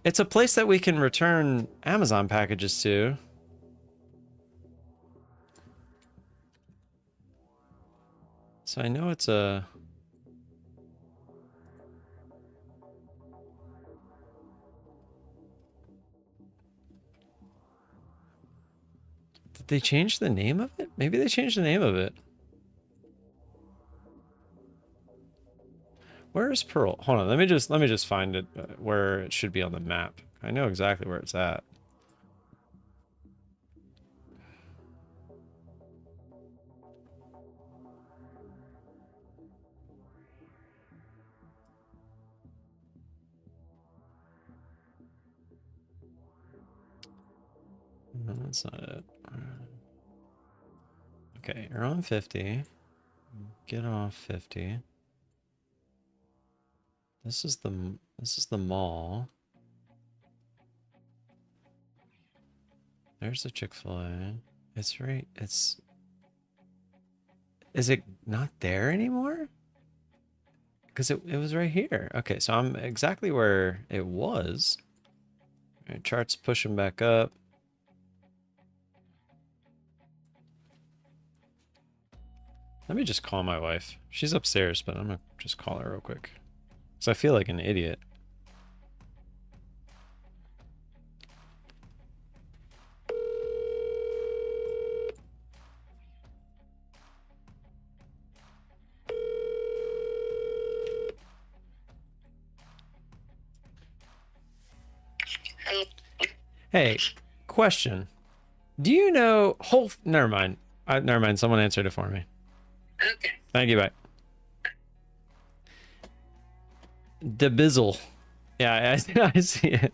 It's a place that we can return Amazon packages to. So I know it's a... Did they change the name of it? Maybe they changed the name of it. Where is Pearl? Hold on, let me just find it where it should be on the map. I know exactly where it's at. No, that's not it. Okay, you're on 50. Get off 50. This is the mall. There's the Chick-fil-A. It's right. Is it not there anymore? Because it was right here. Okay, so I'm exactly where it was. All right, chart's pushing back up. Let me just call my wife. She's upstairs, but I'm gonna just call her real quick. Because I feel like an idiot. Hey, question. Do you know whole... Never mind. Never mind. Someone answered it for me. Okay. Thank you, bye. Debizzle. Yeah, I see it.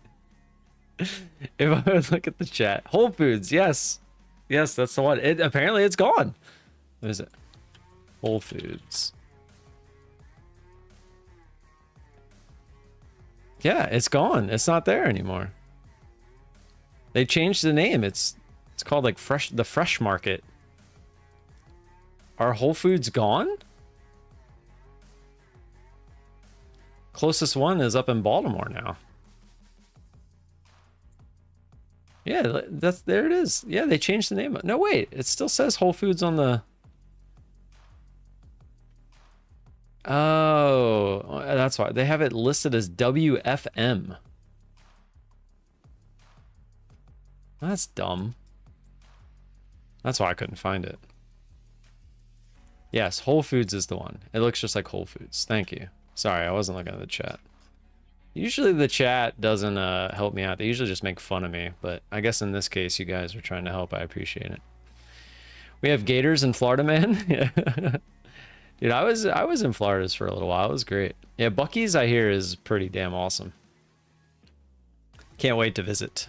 If I would look at the chat. Whole Foods, yes. Yes, that's the one. Apparently it's gone. What is it? Whole Foods. Yeah, it's gone. It's not there anymore. They changed the name. It's called like the Fresh Market. Are Whole Foods gone? Closest one is up in Baltimore now. Yeah, there it is. Yeah, they changed the name. No, wait, it still says Whole Foods on the... Oh, that's why. They have it listed as WFM. That's dumb. That's why I couldn't find it. Yes, Whole Foods is the one. It looks just like Whole Foods. Thank you. Sorry, I wasn't looking at the chat. Usually the chat doesn't help me out. They usually just make fun of me. But I guess in this case, you guys are trying to help. I appreciate it. We have gators in Florida, man. Yeah. Dude, I was in Florida for a little while. It was great. Yeah, Buc-ee's, I hear, is pretty damn awesome. Can't wait to visit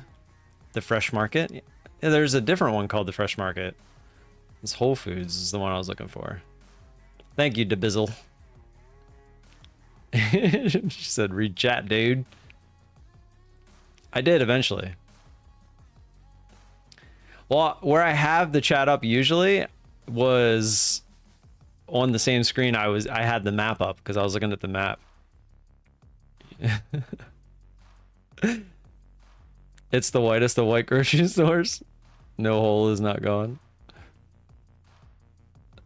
the Fresh Market. Yeah, there's a different one called the Fresh Market. This Whole Foods is the one I was looking for. Thank you, Debizzle. She said, read chat, dude. I did eventually. Well, where I have the chat up usually was on the same screen. I had the map up because I was looking at the map. It's the whitest of white grocery stores. No hole is not gone.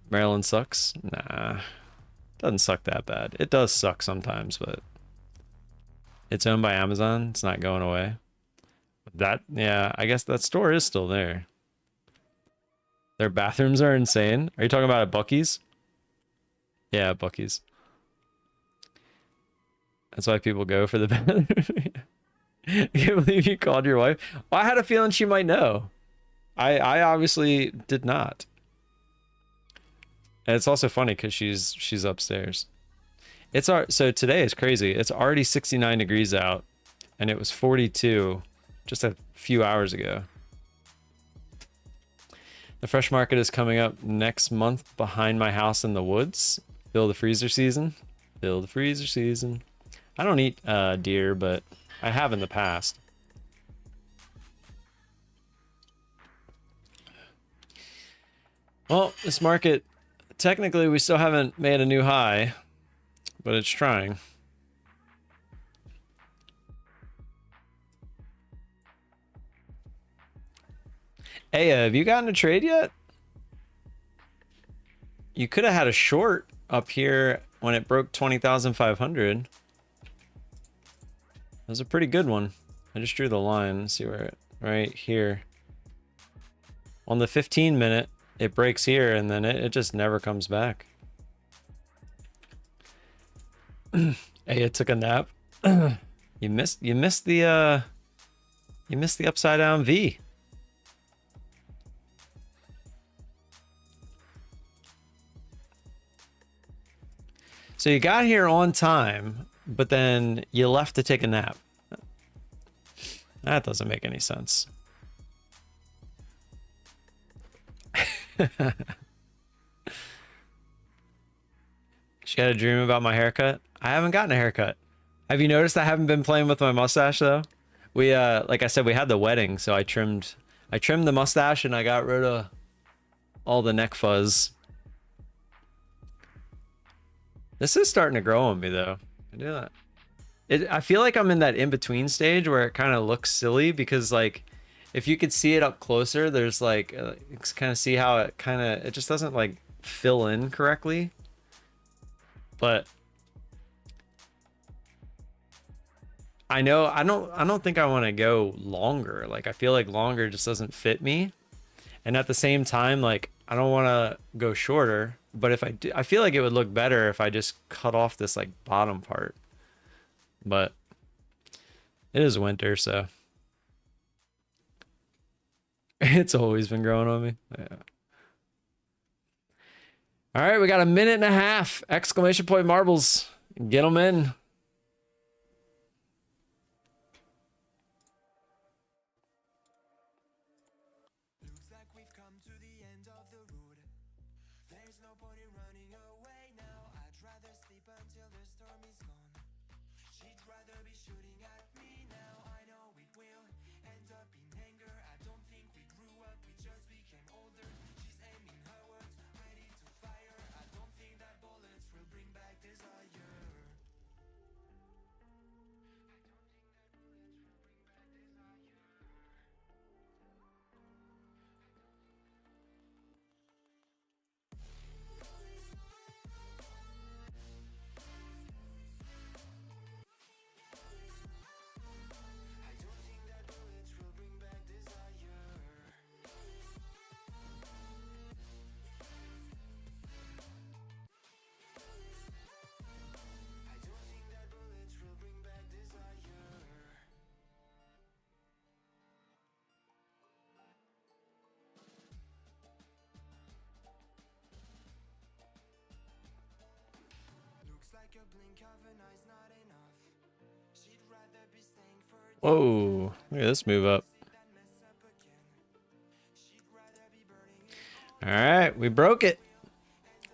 Maryland sucks? Nah. Doesn't suck that bad. It does suck sometimes, but it's owned by Amazon. It's not going away. Yeah, I guess that store is still there. Their bathrooms are insane. Are you talking about at Buc-ee's? Yeah, Buc-ee's. That's why people go for the bathroom. I can't believe you called your wife. Well, I had a feeling she might know. I obviously did not. And it's also funny because she's upstairs. So today is crazy. It's already 69 degrees out, and it was 42 just a few hours ago. The fresh market is coming up next month behind my house in the woods. Fill the freezer season. Fill the freezer season. I don't eat deer, but I have in the past. Well, this market, technically we still haven't made a new high, but it's trying. Hey, have you gotten a trade yet? You could have had a short up here when it broke 20,500. That was a pretty good one. I just drew the line. Let's see where it, right here. On the 15 minute, it breaks here and then it just never comes back. Hey, it took a nap. You missed the upside down V. So you got here on time, but then you left to take a nap. That doesn't make any sense. She had a dream about my haircut. I haven't gotten a haircut. Have you noticed I haven't been playing with my mustache though? We like I said, we had the wedding, so I trimmed the mustache and I got rid of all the neck fuzz. This is starting to grow on me though. I do that. I feel like I'm in that in-between stage where it kind of looks silly because like if you could see it up closer, there's like you can kind of see how it just doesn't like fill in correctly. But I know I don't think I want to go longer. Like I feel like longer just doesn't fit me. And at the same time, like I don't want to go shorter, but if I do, I feel like it would look better if I just cut off this like bottom part. But it is winter, so it's always been growing on me. Yeah. All right, we got a minute and a half. Exclamation point marbles. Get them in. Whoa, look at this move up. All right, we broke it.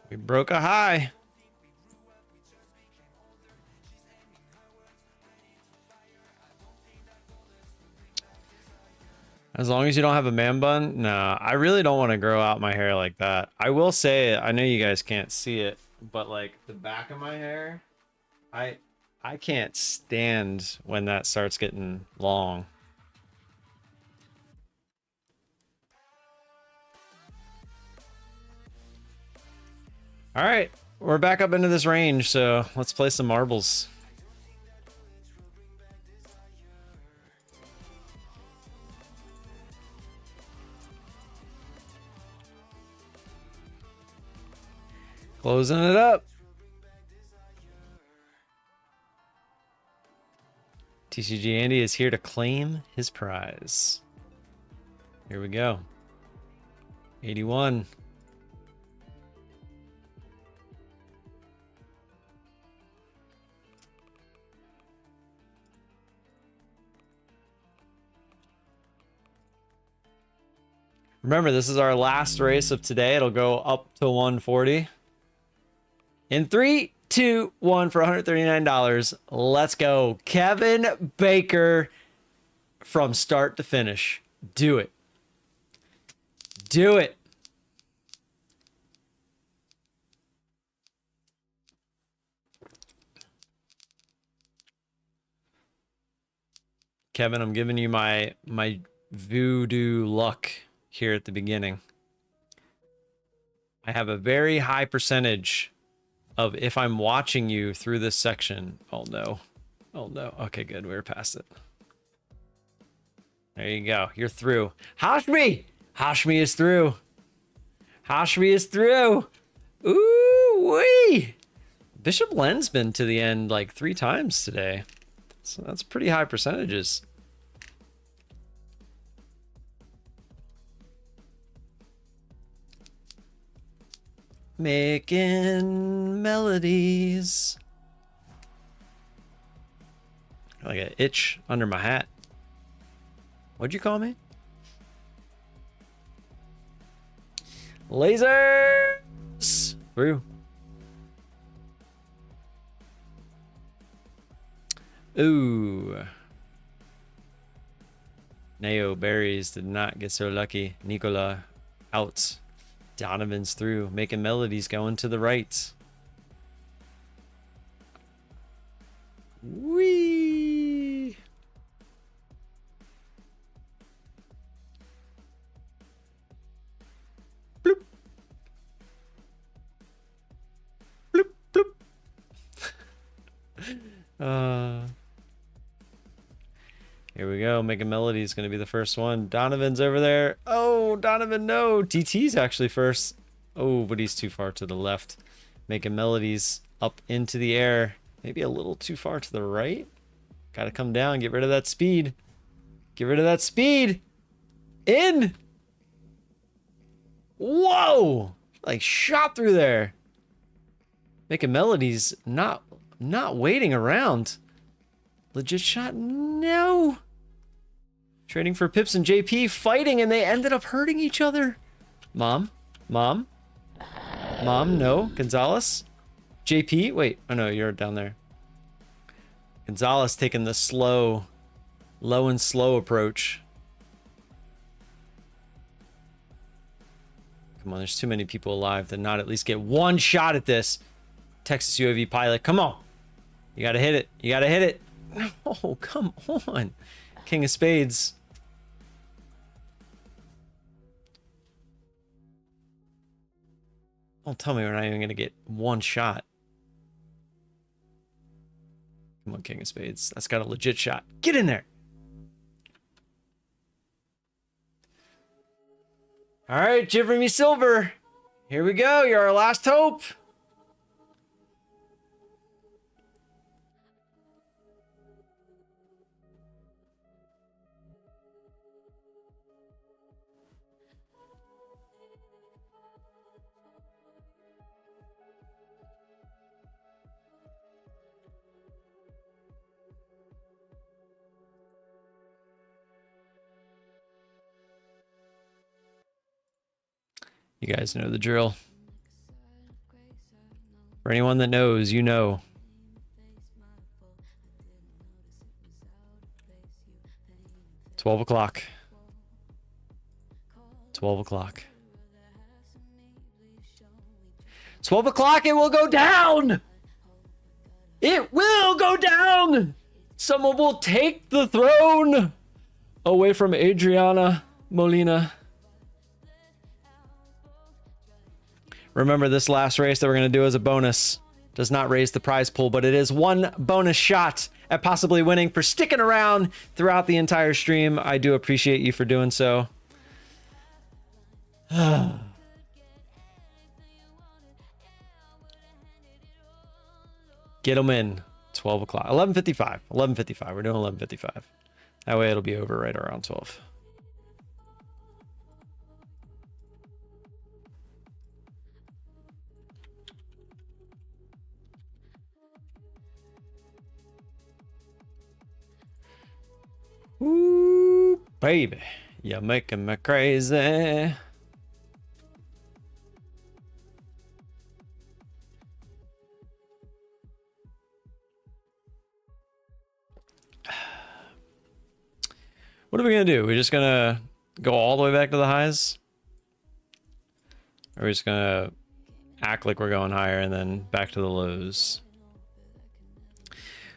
We broke a high. As long as you don't have a man bun. Nah, I really don't want to grow out my hair like that. I will say, I know you guys can't see it, but like the back of my hair, I can't stand when that starts getting long. All right, we're back up into this range, so let's play some marbles. Closing it up. TCG Andy is here to claim his prize. Here we go. 81. Remember, this is our last race of today. It'll go up to 140. In 3, 2, 1 for $139. Let's go. Kevin Baker from start to finish. Do it. Do it. Kevin, I'm giving you my voodoo luck here at the beginning. I have a very high percentage of if I'm watching you through this section. Oh no. Oh no. Okay, good. We're past it. There you go. You're through. Hashmi! Hashmi is through. Hashmi is through. Ooh wee! Bishop Len's been to the end like 3 times today. So that's pretty high percentages. Making melodies. Like an itch under my hat. What'd you call me? Lasers! Through. Ooh. Neo Berries did not get so lucky. Nicola out. Donovan's through. Making melodies going to the right. Whee! Bloop. Bloop, bloop. Here we go. Making Melody is going to be the first one. Donovan's over there. Oh, Donovan, no. TT's actually first. Oh, but he's too far to the left. Making Melodies up into the air. Maybe a little too far to the right. Got to come down. Get rid of that speed. Get rid of that speed. In. Whoa. Like shot through there. Making Melodies not waiting around. Legit shot. No. Trading for Pips and JP, fighting, and they ended up hurting each other. Mom, no. Gonzalez, JP, wait, oh no, you're down there. Gonzalez taking the low and slow approach. Come on, there's too many people alive to not at least get one shot at this. Texas UAV pilot, come on. You gotta hit it. You gotta hit it. No, come on. King of Spades. Don't tell me we're not even going to get one shot. Come on, King of Spades. That's got a legit shot. Get in there. All right, Jimmy Silver. Here we go. You're our last hope. You guys know the drill. For anyone that knows, you know. $12 o'clock. 12 o'clock. 12 o'clock, it will go down! It will go down! Someone will take the throne away from Adriana Molina. Remember, this last race that we're going to do as a bonus does not raise the prize pool, but it is one bonus shot at possibly winning for sticking around throughout the entire stream. I do appreciate you for doing so. Get them in. 12 o'clock. 11:55. 11:55. We're doing 11:55. That way it'll be over right around 12. Ooh, baby. You're making me crazy. What are we gonna do? We're just gonna go all the way back to the highs? Or are we just gonna act like we're going higher and then back to the lows?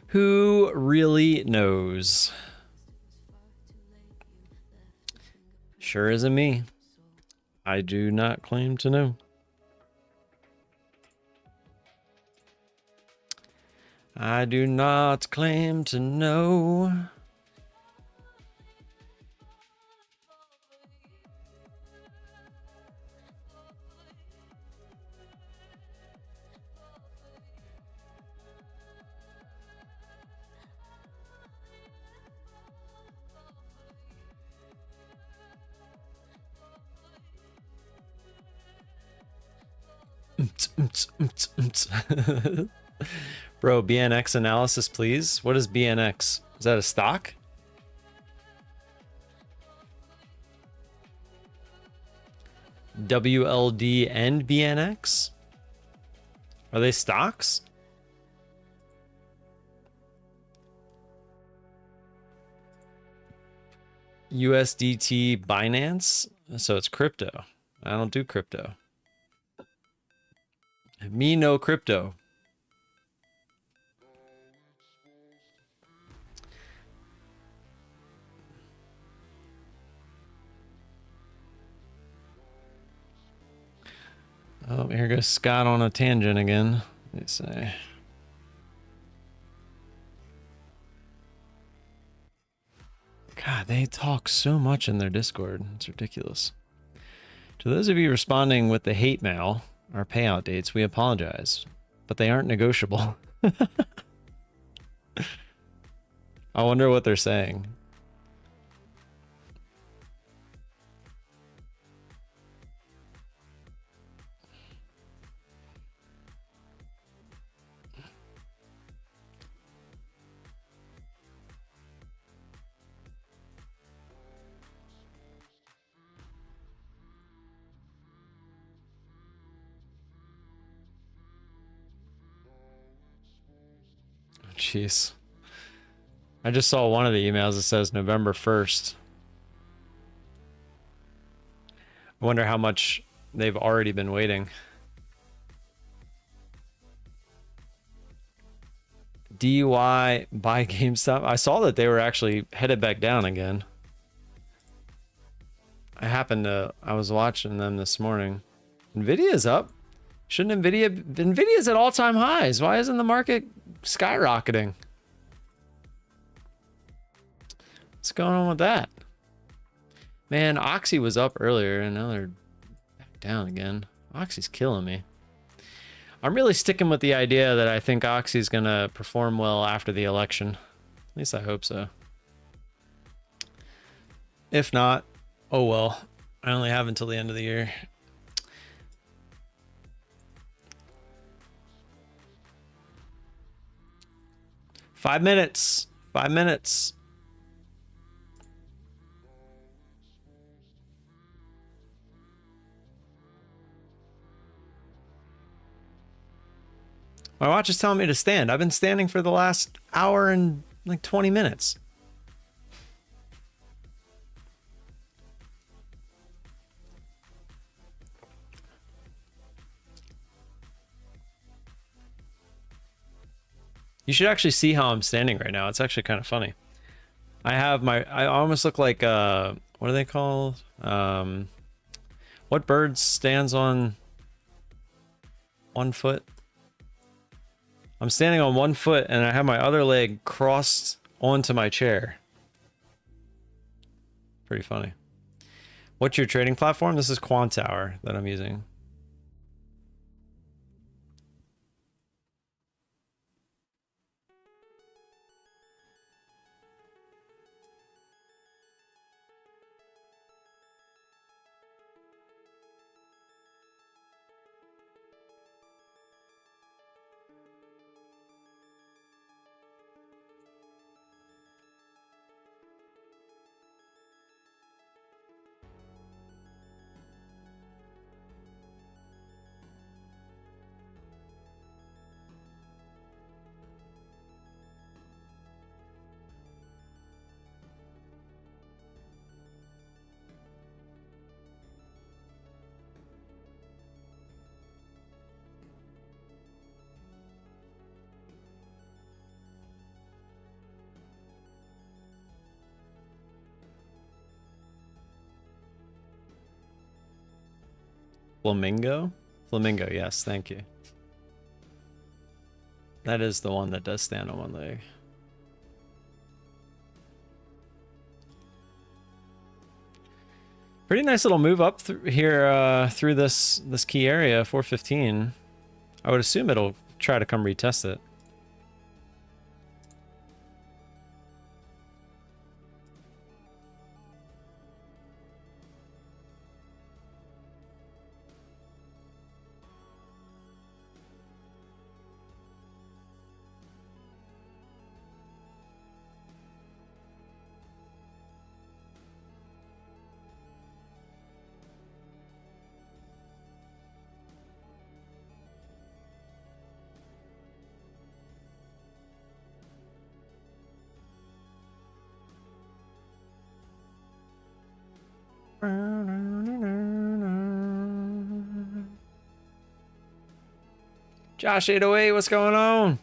Who really knows? Sure isn't me. I do not claim to know. I do not claim to know. Bro, BNX analysis, please. What is BNX? Is that a stock? WLD and BNX? Are they stocks? USDT Binance? So it's crypto. I don't do crypto. Me no crypto. Oh, here goes Scott on a tangent again. Let me say. God, they talk so much in their Discord. It's ridiculous. To those of you responding with the hate mail, our payout dates, we apologize, but they aren't negotiable. I wonder what they're saying. Jeez. I just saw one of the emails that says November 1st. I wonder how much they've already been waiting. DUI buy GameStop. I saw that they were actually headed back down again. I was watching them this morning. Nvidia's up. Shouldn't Nvidia's at all-time highs. Why isn't the market skyrocketing? What's going on with that? Man, Oxy was up earlier and now they're back down again. Oxy's killing me. I'm really sticking with the idea that I think Oxy's gonna perform well after the election. At least I hope so. If not, oh well. I only have until the end of the year. Five minutes. 5 minutes. My watch is telling me to stand. I've been standing for the last hour and like 20 minutes. You should actually see how I'm standing right now. It's actually kind of funny. I almost look like, what are they called? What bird stands on one foot? I'm standing on one foot and I have my other leg crossed onto my chair. Pretty funny. What's your trading platform? This is Quantower that I'm using. Flamingo? Flamingo, yes, thank you. That is the one that does stand on one leg. Pretty nice little move up here through this key area, 415. I would assume it'll try to come retest it. Josh 808, what's going on?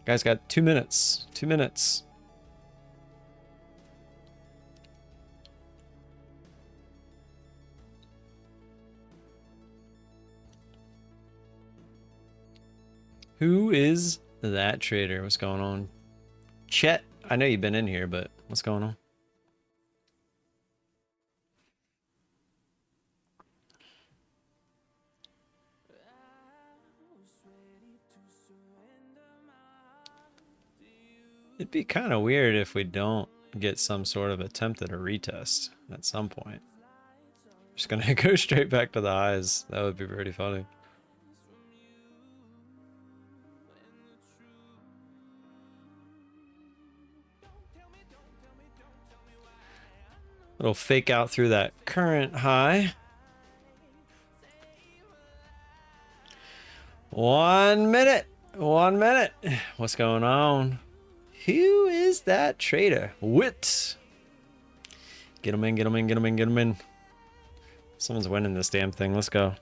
Guys got 2 minutes. 2 minutes. Who is that trader? What's going on? Chet, I know you've been in here, but what's going on? It'd be kind of weird if we don't get some sort of attempt at a retest at some point. Just gonna go straight back to the highs. That would be pretty funny. Little fake out through that current high. 1 minute. 1 minute. What's going on? Who is that trader? Wit. Get him in, get him in, get him in, get him in. Someone's winning this damn thing. Let's go.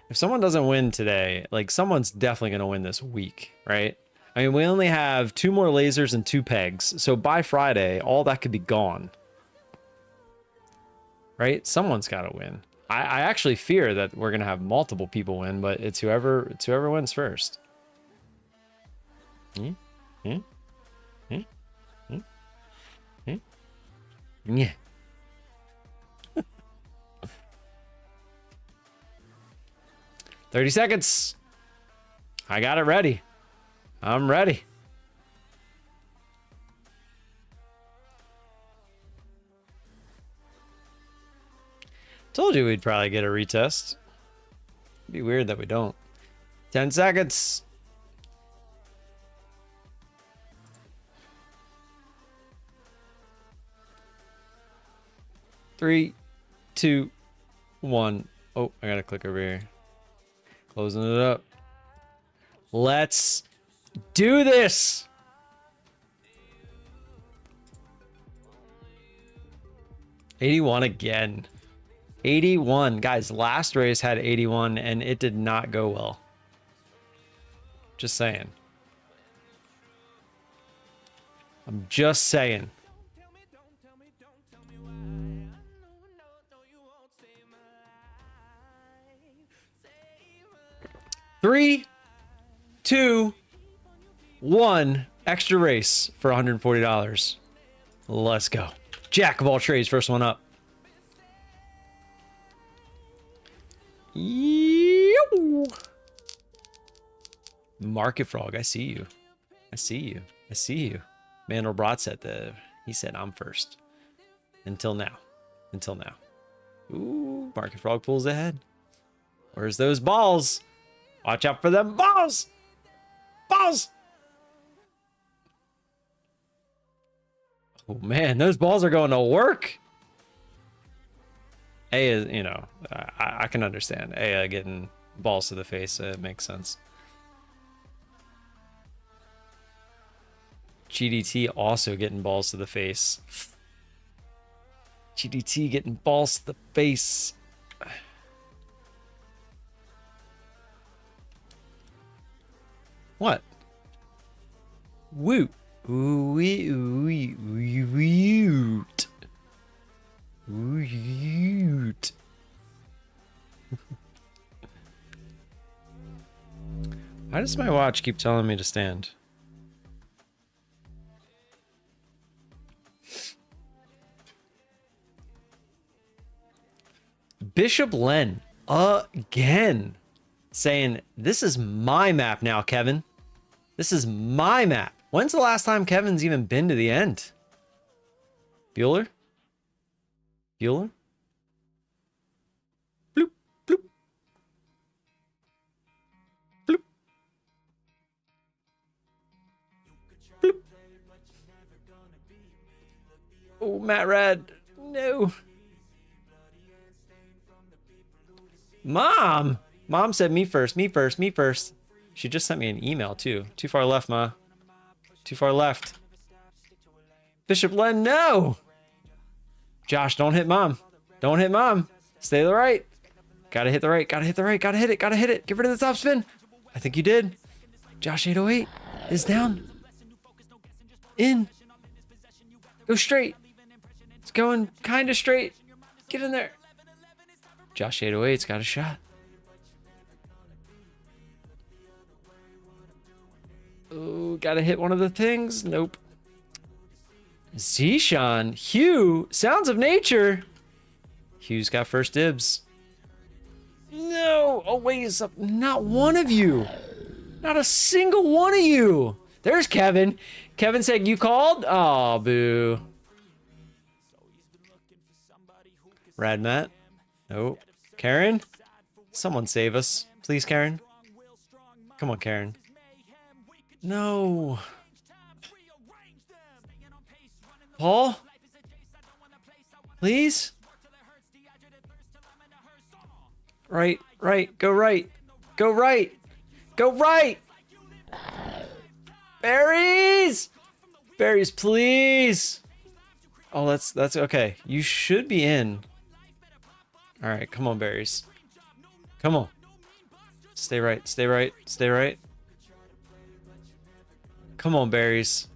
If someone doesn't win today, like someone's definitely going to win this week, right? I mean, we only have 2 more lasers and 2 pegs. So by Friday, all that could be gone. Right? Someone's got to win. I actually fear that we're going to have multiple people win, but it's whoever wins first. Yeah. 30 seconds. I got it ready. I'm ready. Told you we'd probably get a retest. It'd be weird that we don't. 10 seconds. 3, 2, 1. Oh, I gotta click over here. Closing it up. Let's do this. $81 again. 81. Guys, last race had 81 and it did not go well. Just saying. I'm just saying. Three, 2, 1. Extra race for $140. Let's go. Jack of all trades, first one up. Market Frog, I see you. I see you. I see you. Mandelbrot said he said I'm first. Until now. Until now. Ooh, Market Frog pulls ahead. Where's those balls? Watch out for them balls! Balls! Oh man, those balls are going to work. A is, you know, I can understand. A getting balls to the face, it makes sense. GDT also getting balls to the face. GDT getting balls to the face. What? Woot. Woot. Woot. Why does my watch keep telling me to stand? Bishop Len again saying, this is my map now, Kevin. This is my map. When's the last time Kevin's even been to the end? Bueller? Bueller? Bloop, bloop. Bloop. Bloop. Oh, Matt Rad. No. Mom! Mom said me first, me first, me first. She just sent me an email, too. Too far left, Ma. Too far left. Bishop Len, no! Josh, don't hit Mom. Don't hit Mom. Stay to the right. Gotta hit the right, gotta hit the right, gotta hit it, gotta hit it. Get rid of the top spin. I think you did. Josh 808 is down. In. Go straight. It's going kind of straight. Get in there. Josh 808's got a shot. Oh, gotta hit one of the things. Nope. Zishan, Hugh, Sounds of Nature. Hugh's got first dibs. No. Oh, wait, it's up. Not one of you. Not a single one of you. There's Kevin. Kevin said, you called? Oh, boo. Rad Matt. Nope. Karen? Someone save us. Please, Karen. Come on, Karen. No. Paul? Please? Right, right, go right. Go right. Go right. Berries! Berries, please. Oh, that's okay. You should be in. All right, come on, berries. Come on. Stay right, stay right, stay right. Come on, berries.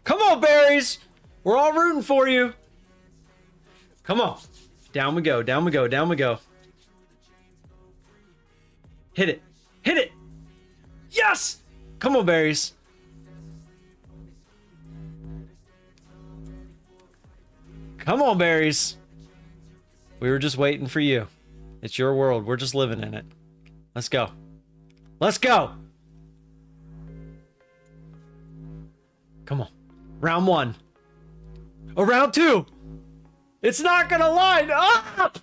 Come on, berries! We're all rooting for you. Come on. Down we go, down we go, down we go. Hit it. Hit it. Yes! Come on, berries. Come on, berries. We were just waiting for you. It's your world. We're just living in it. Let's go. Let's go. Come on. Round one. Oh, round two. It's not gonna line up.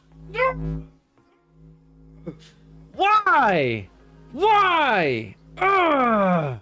Why? Why? Ugh.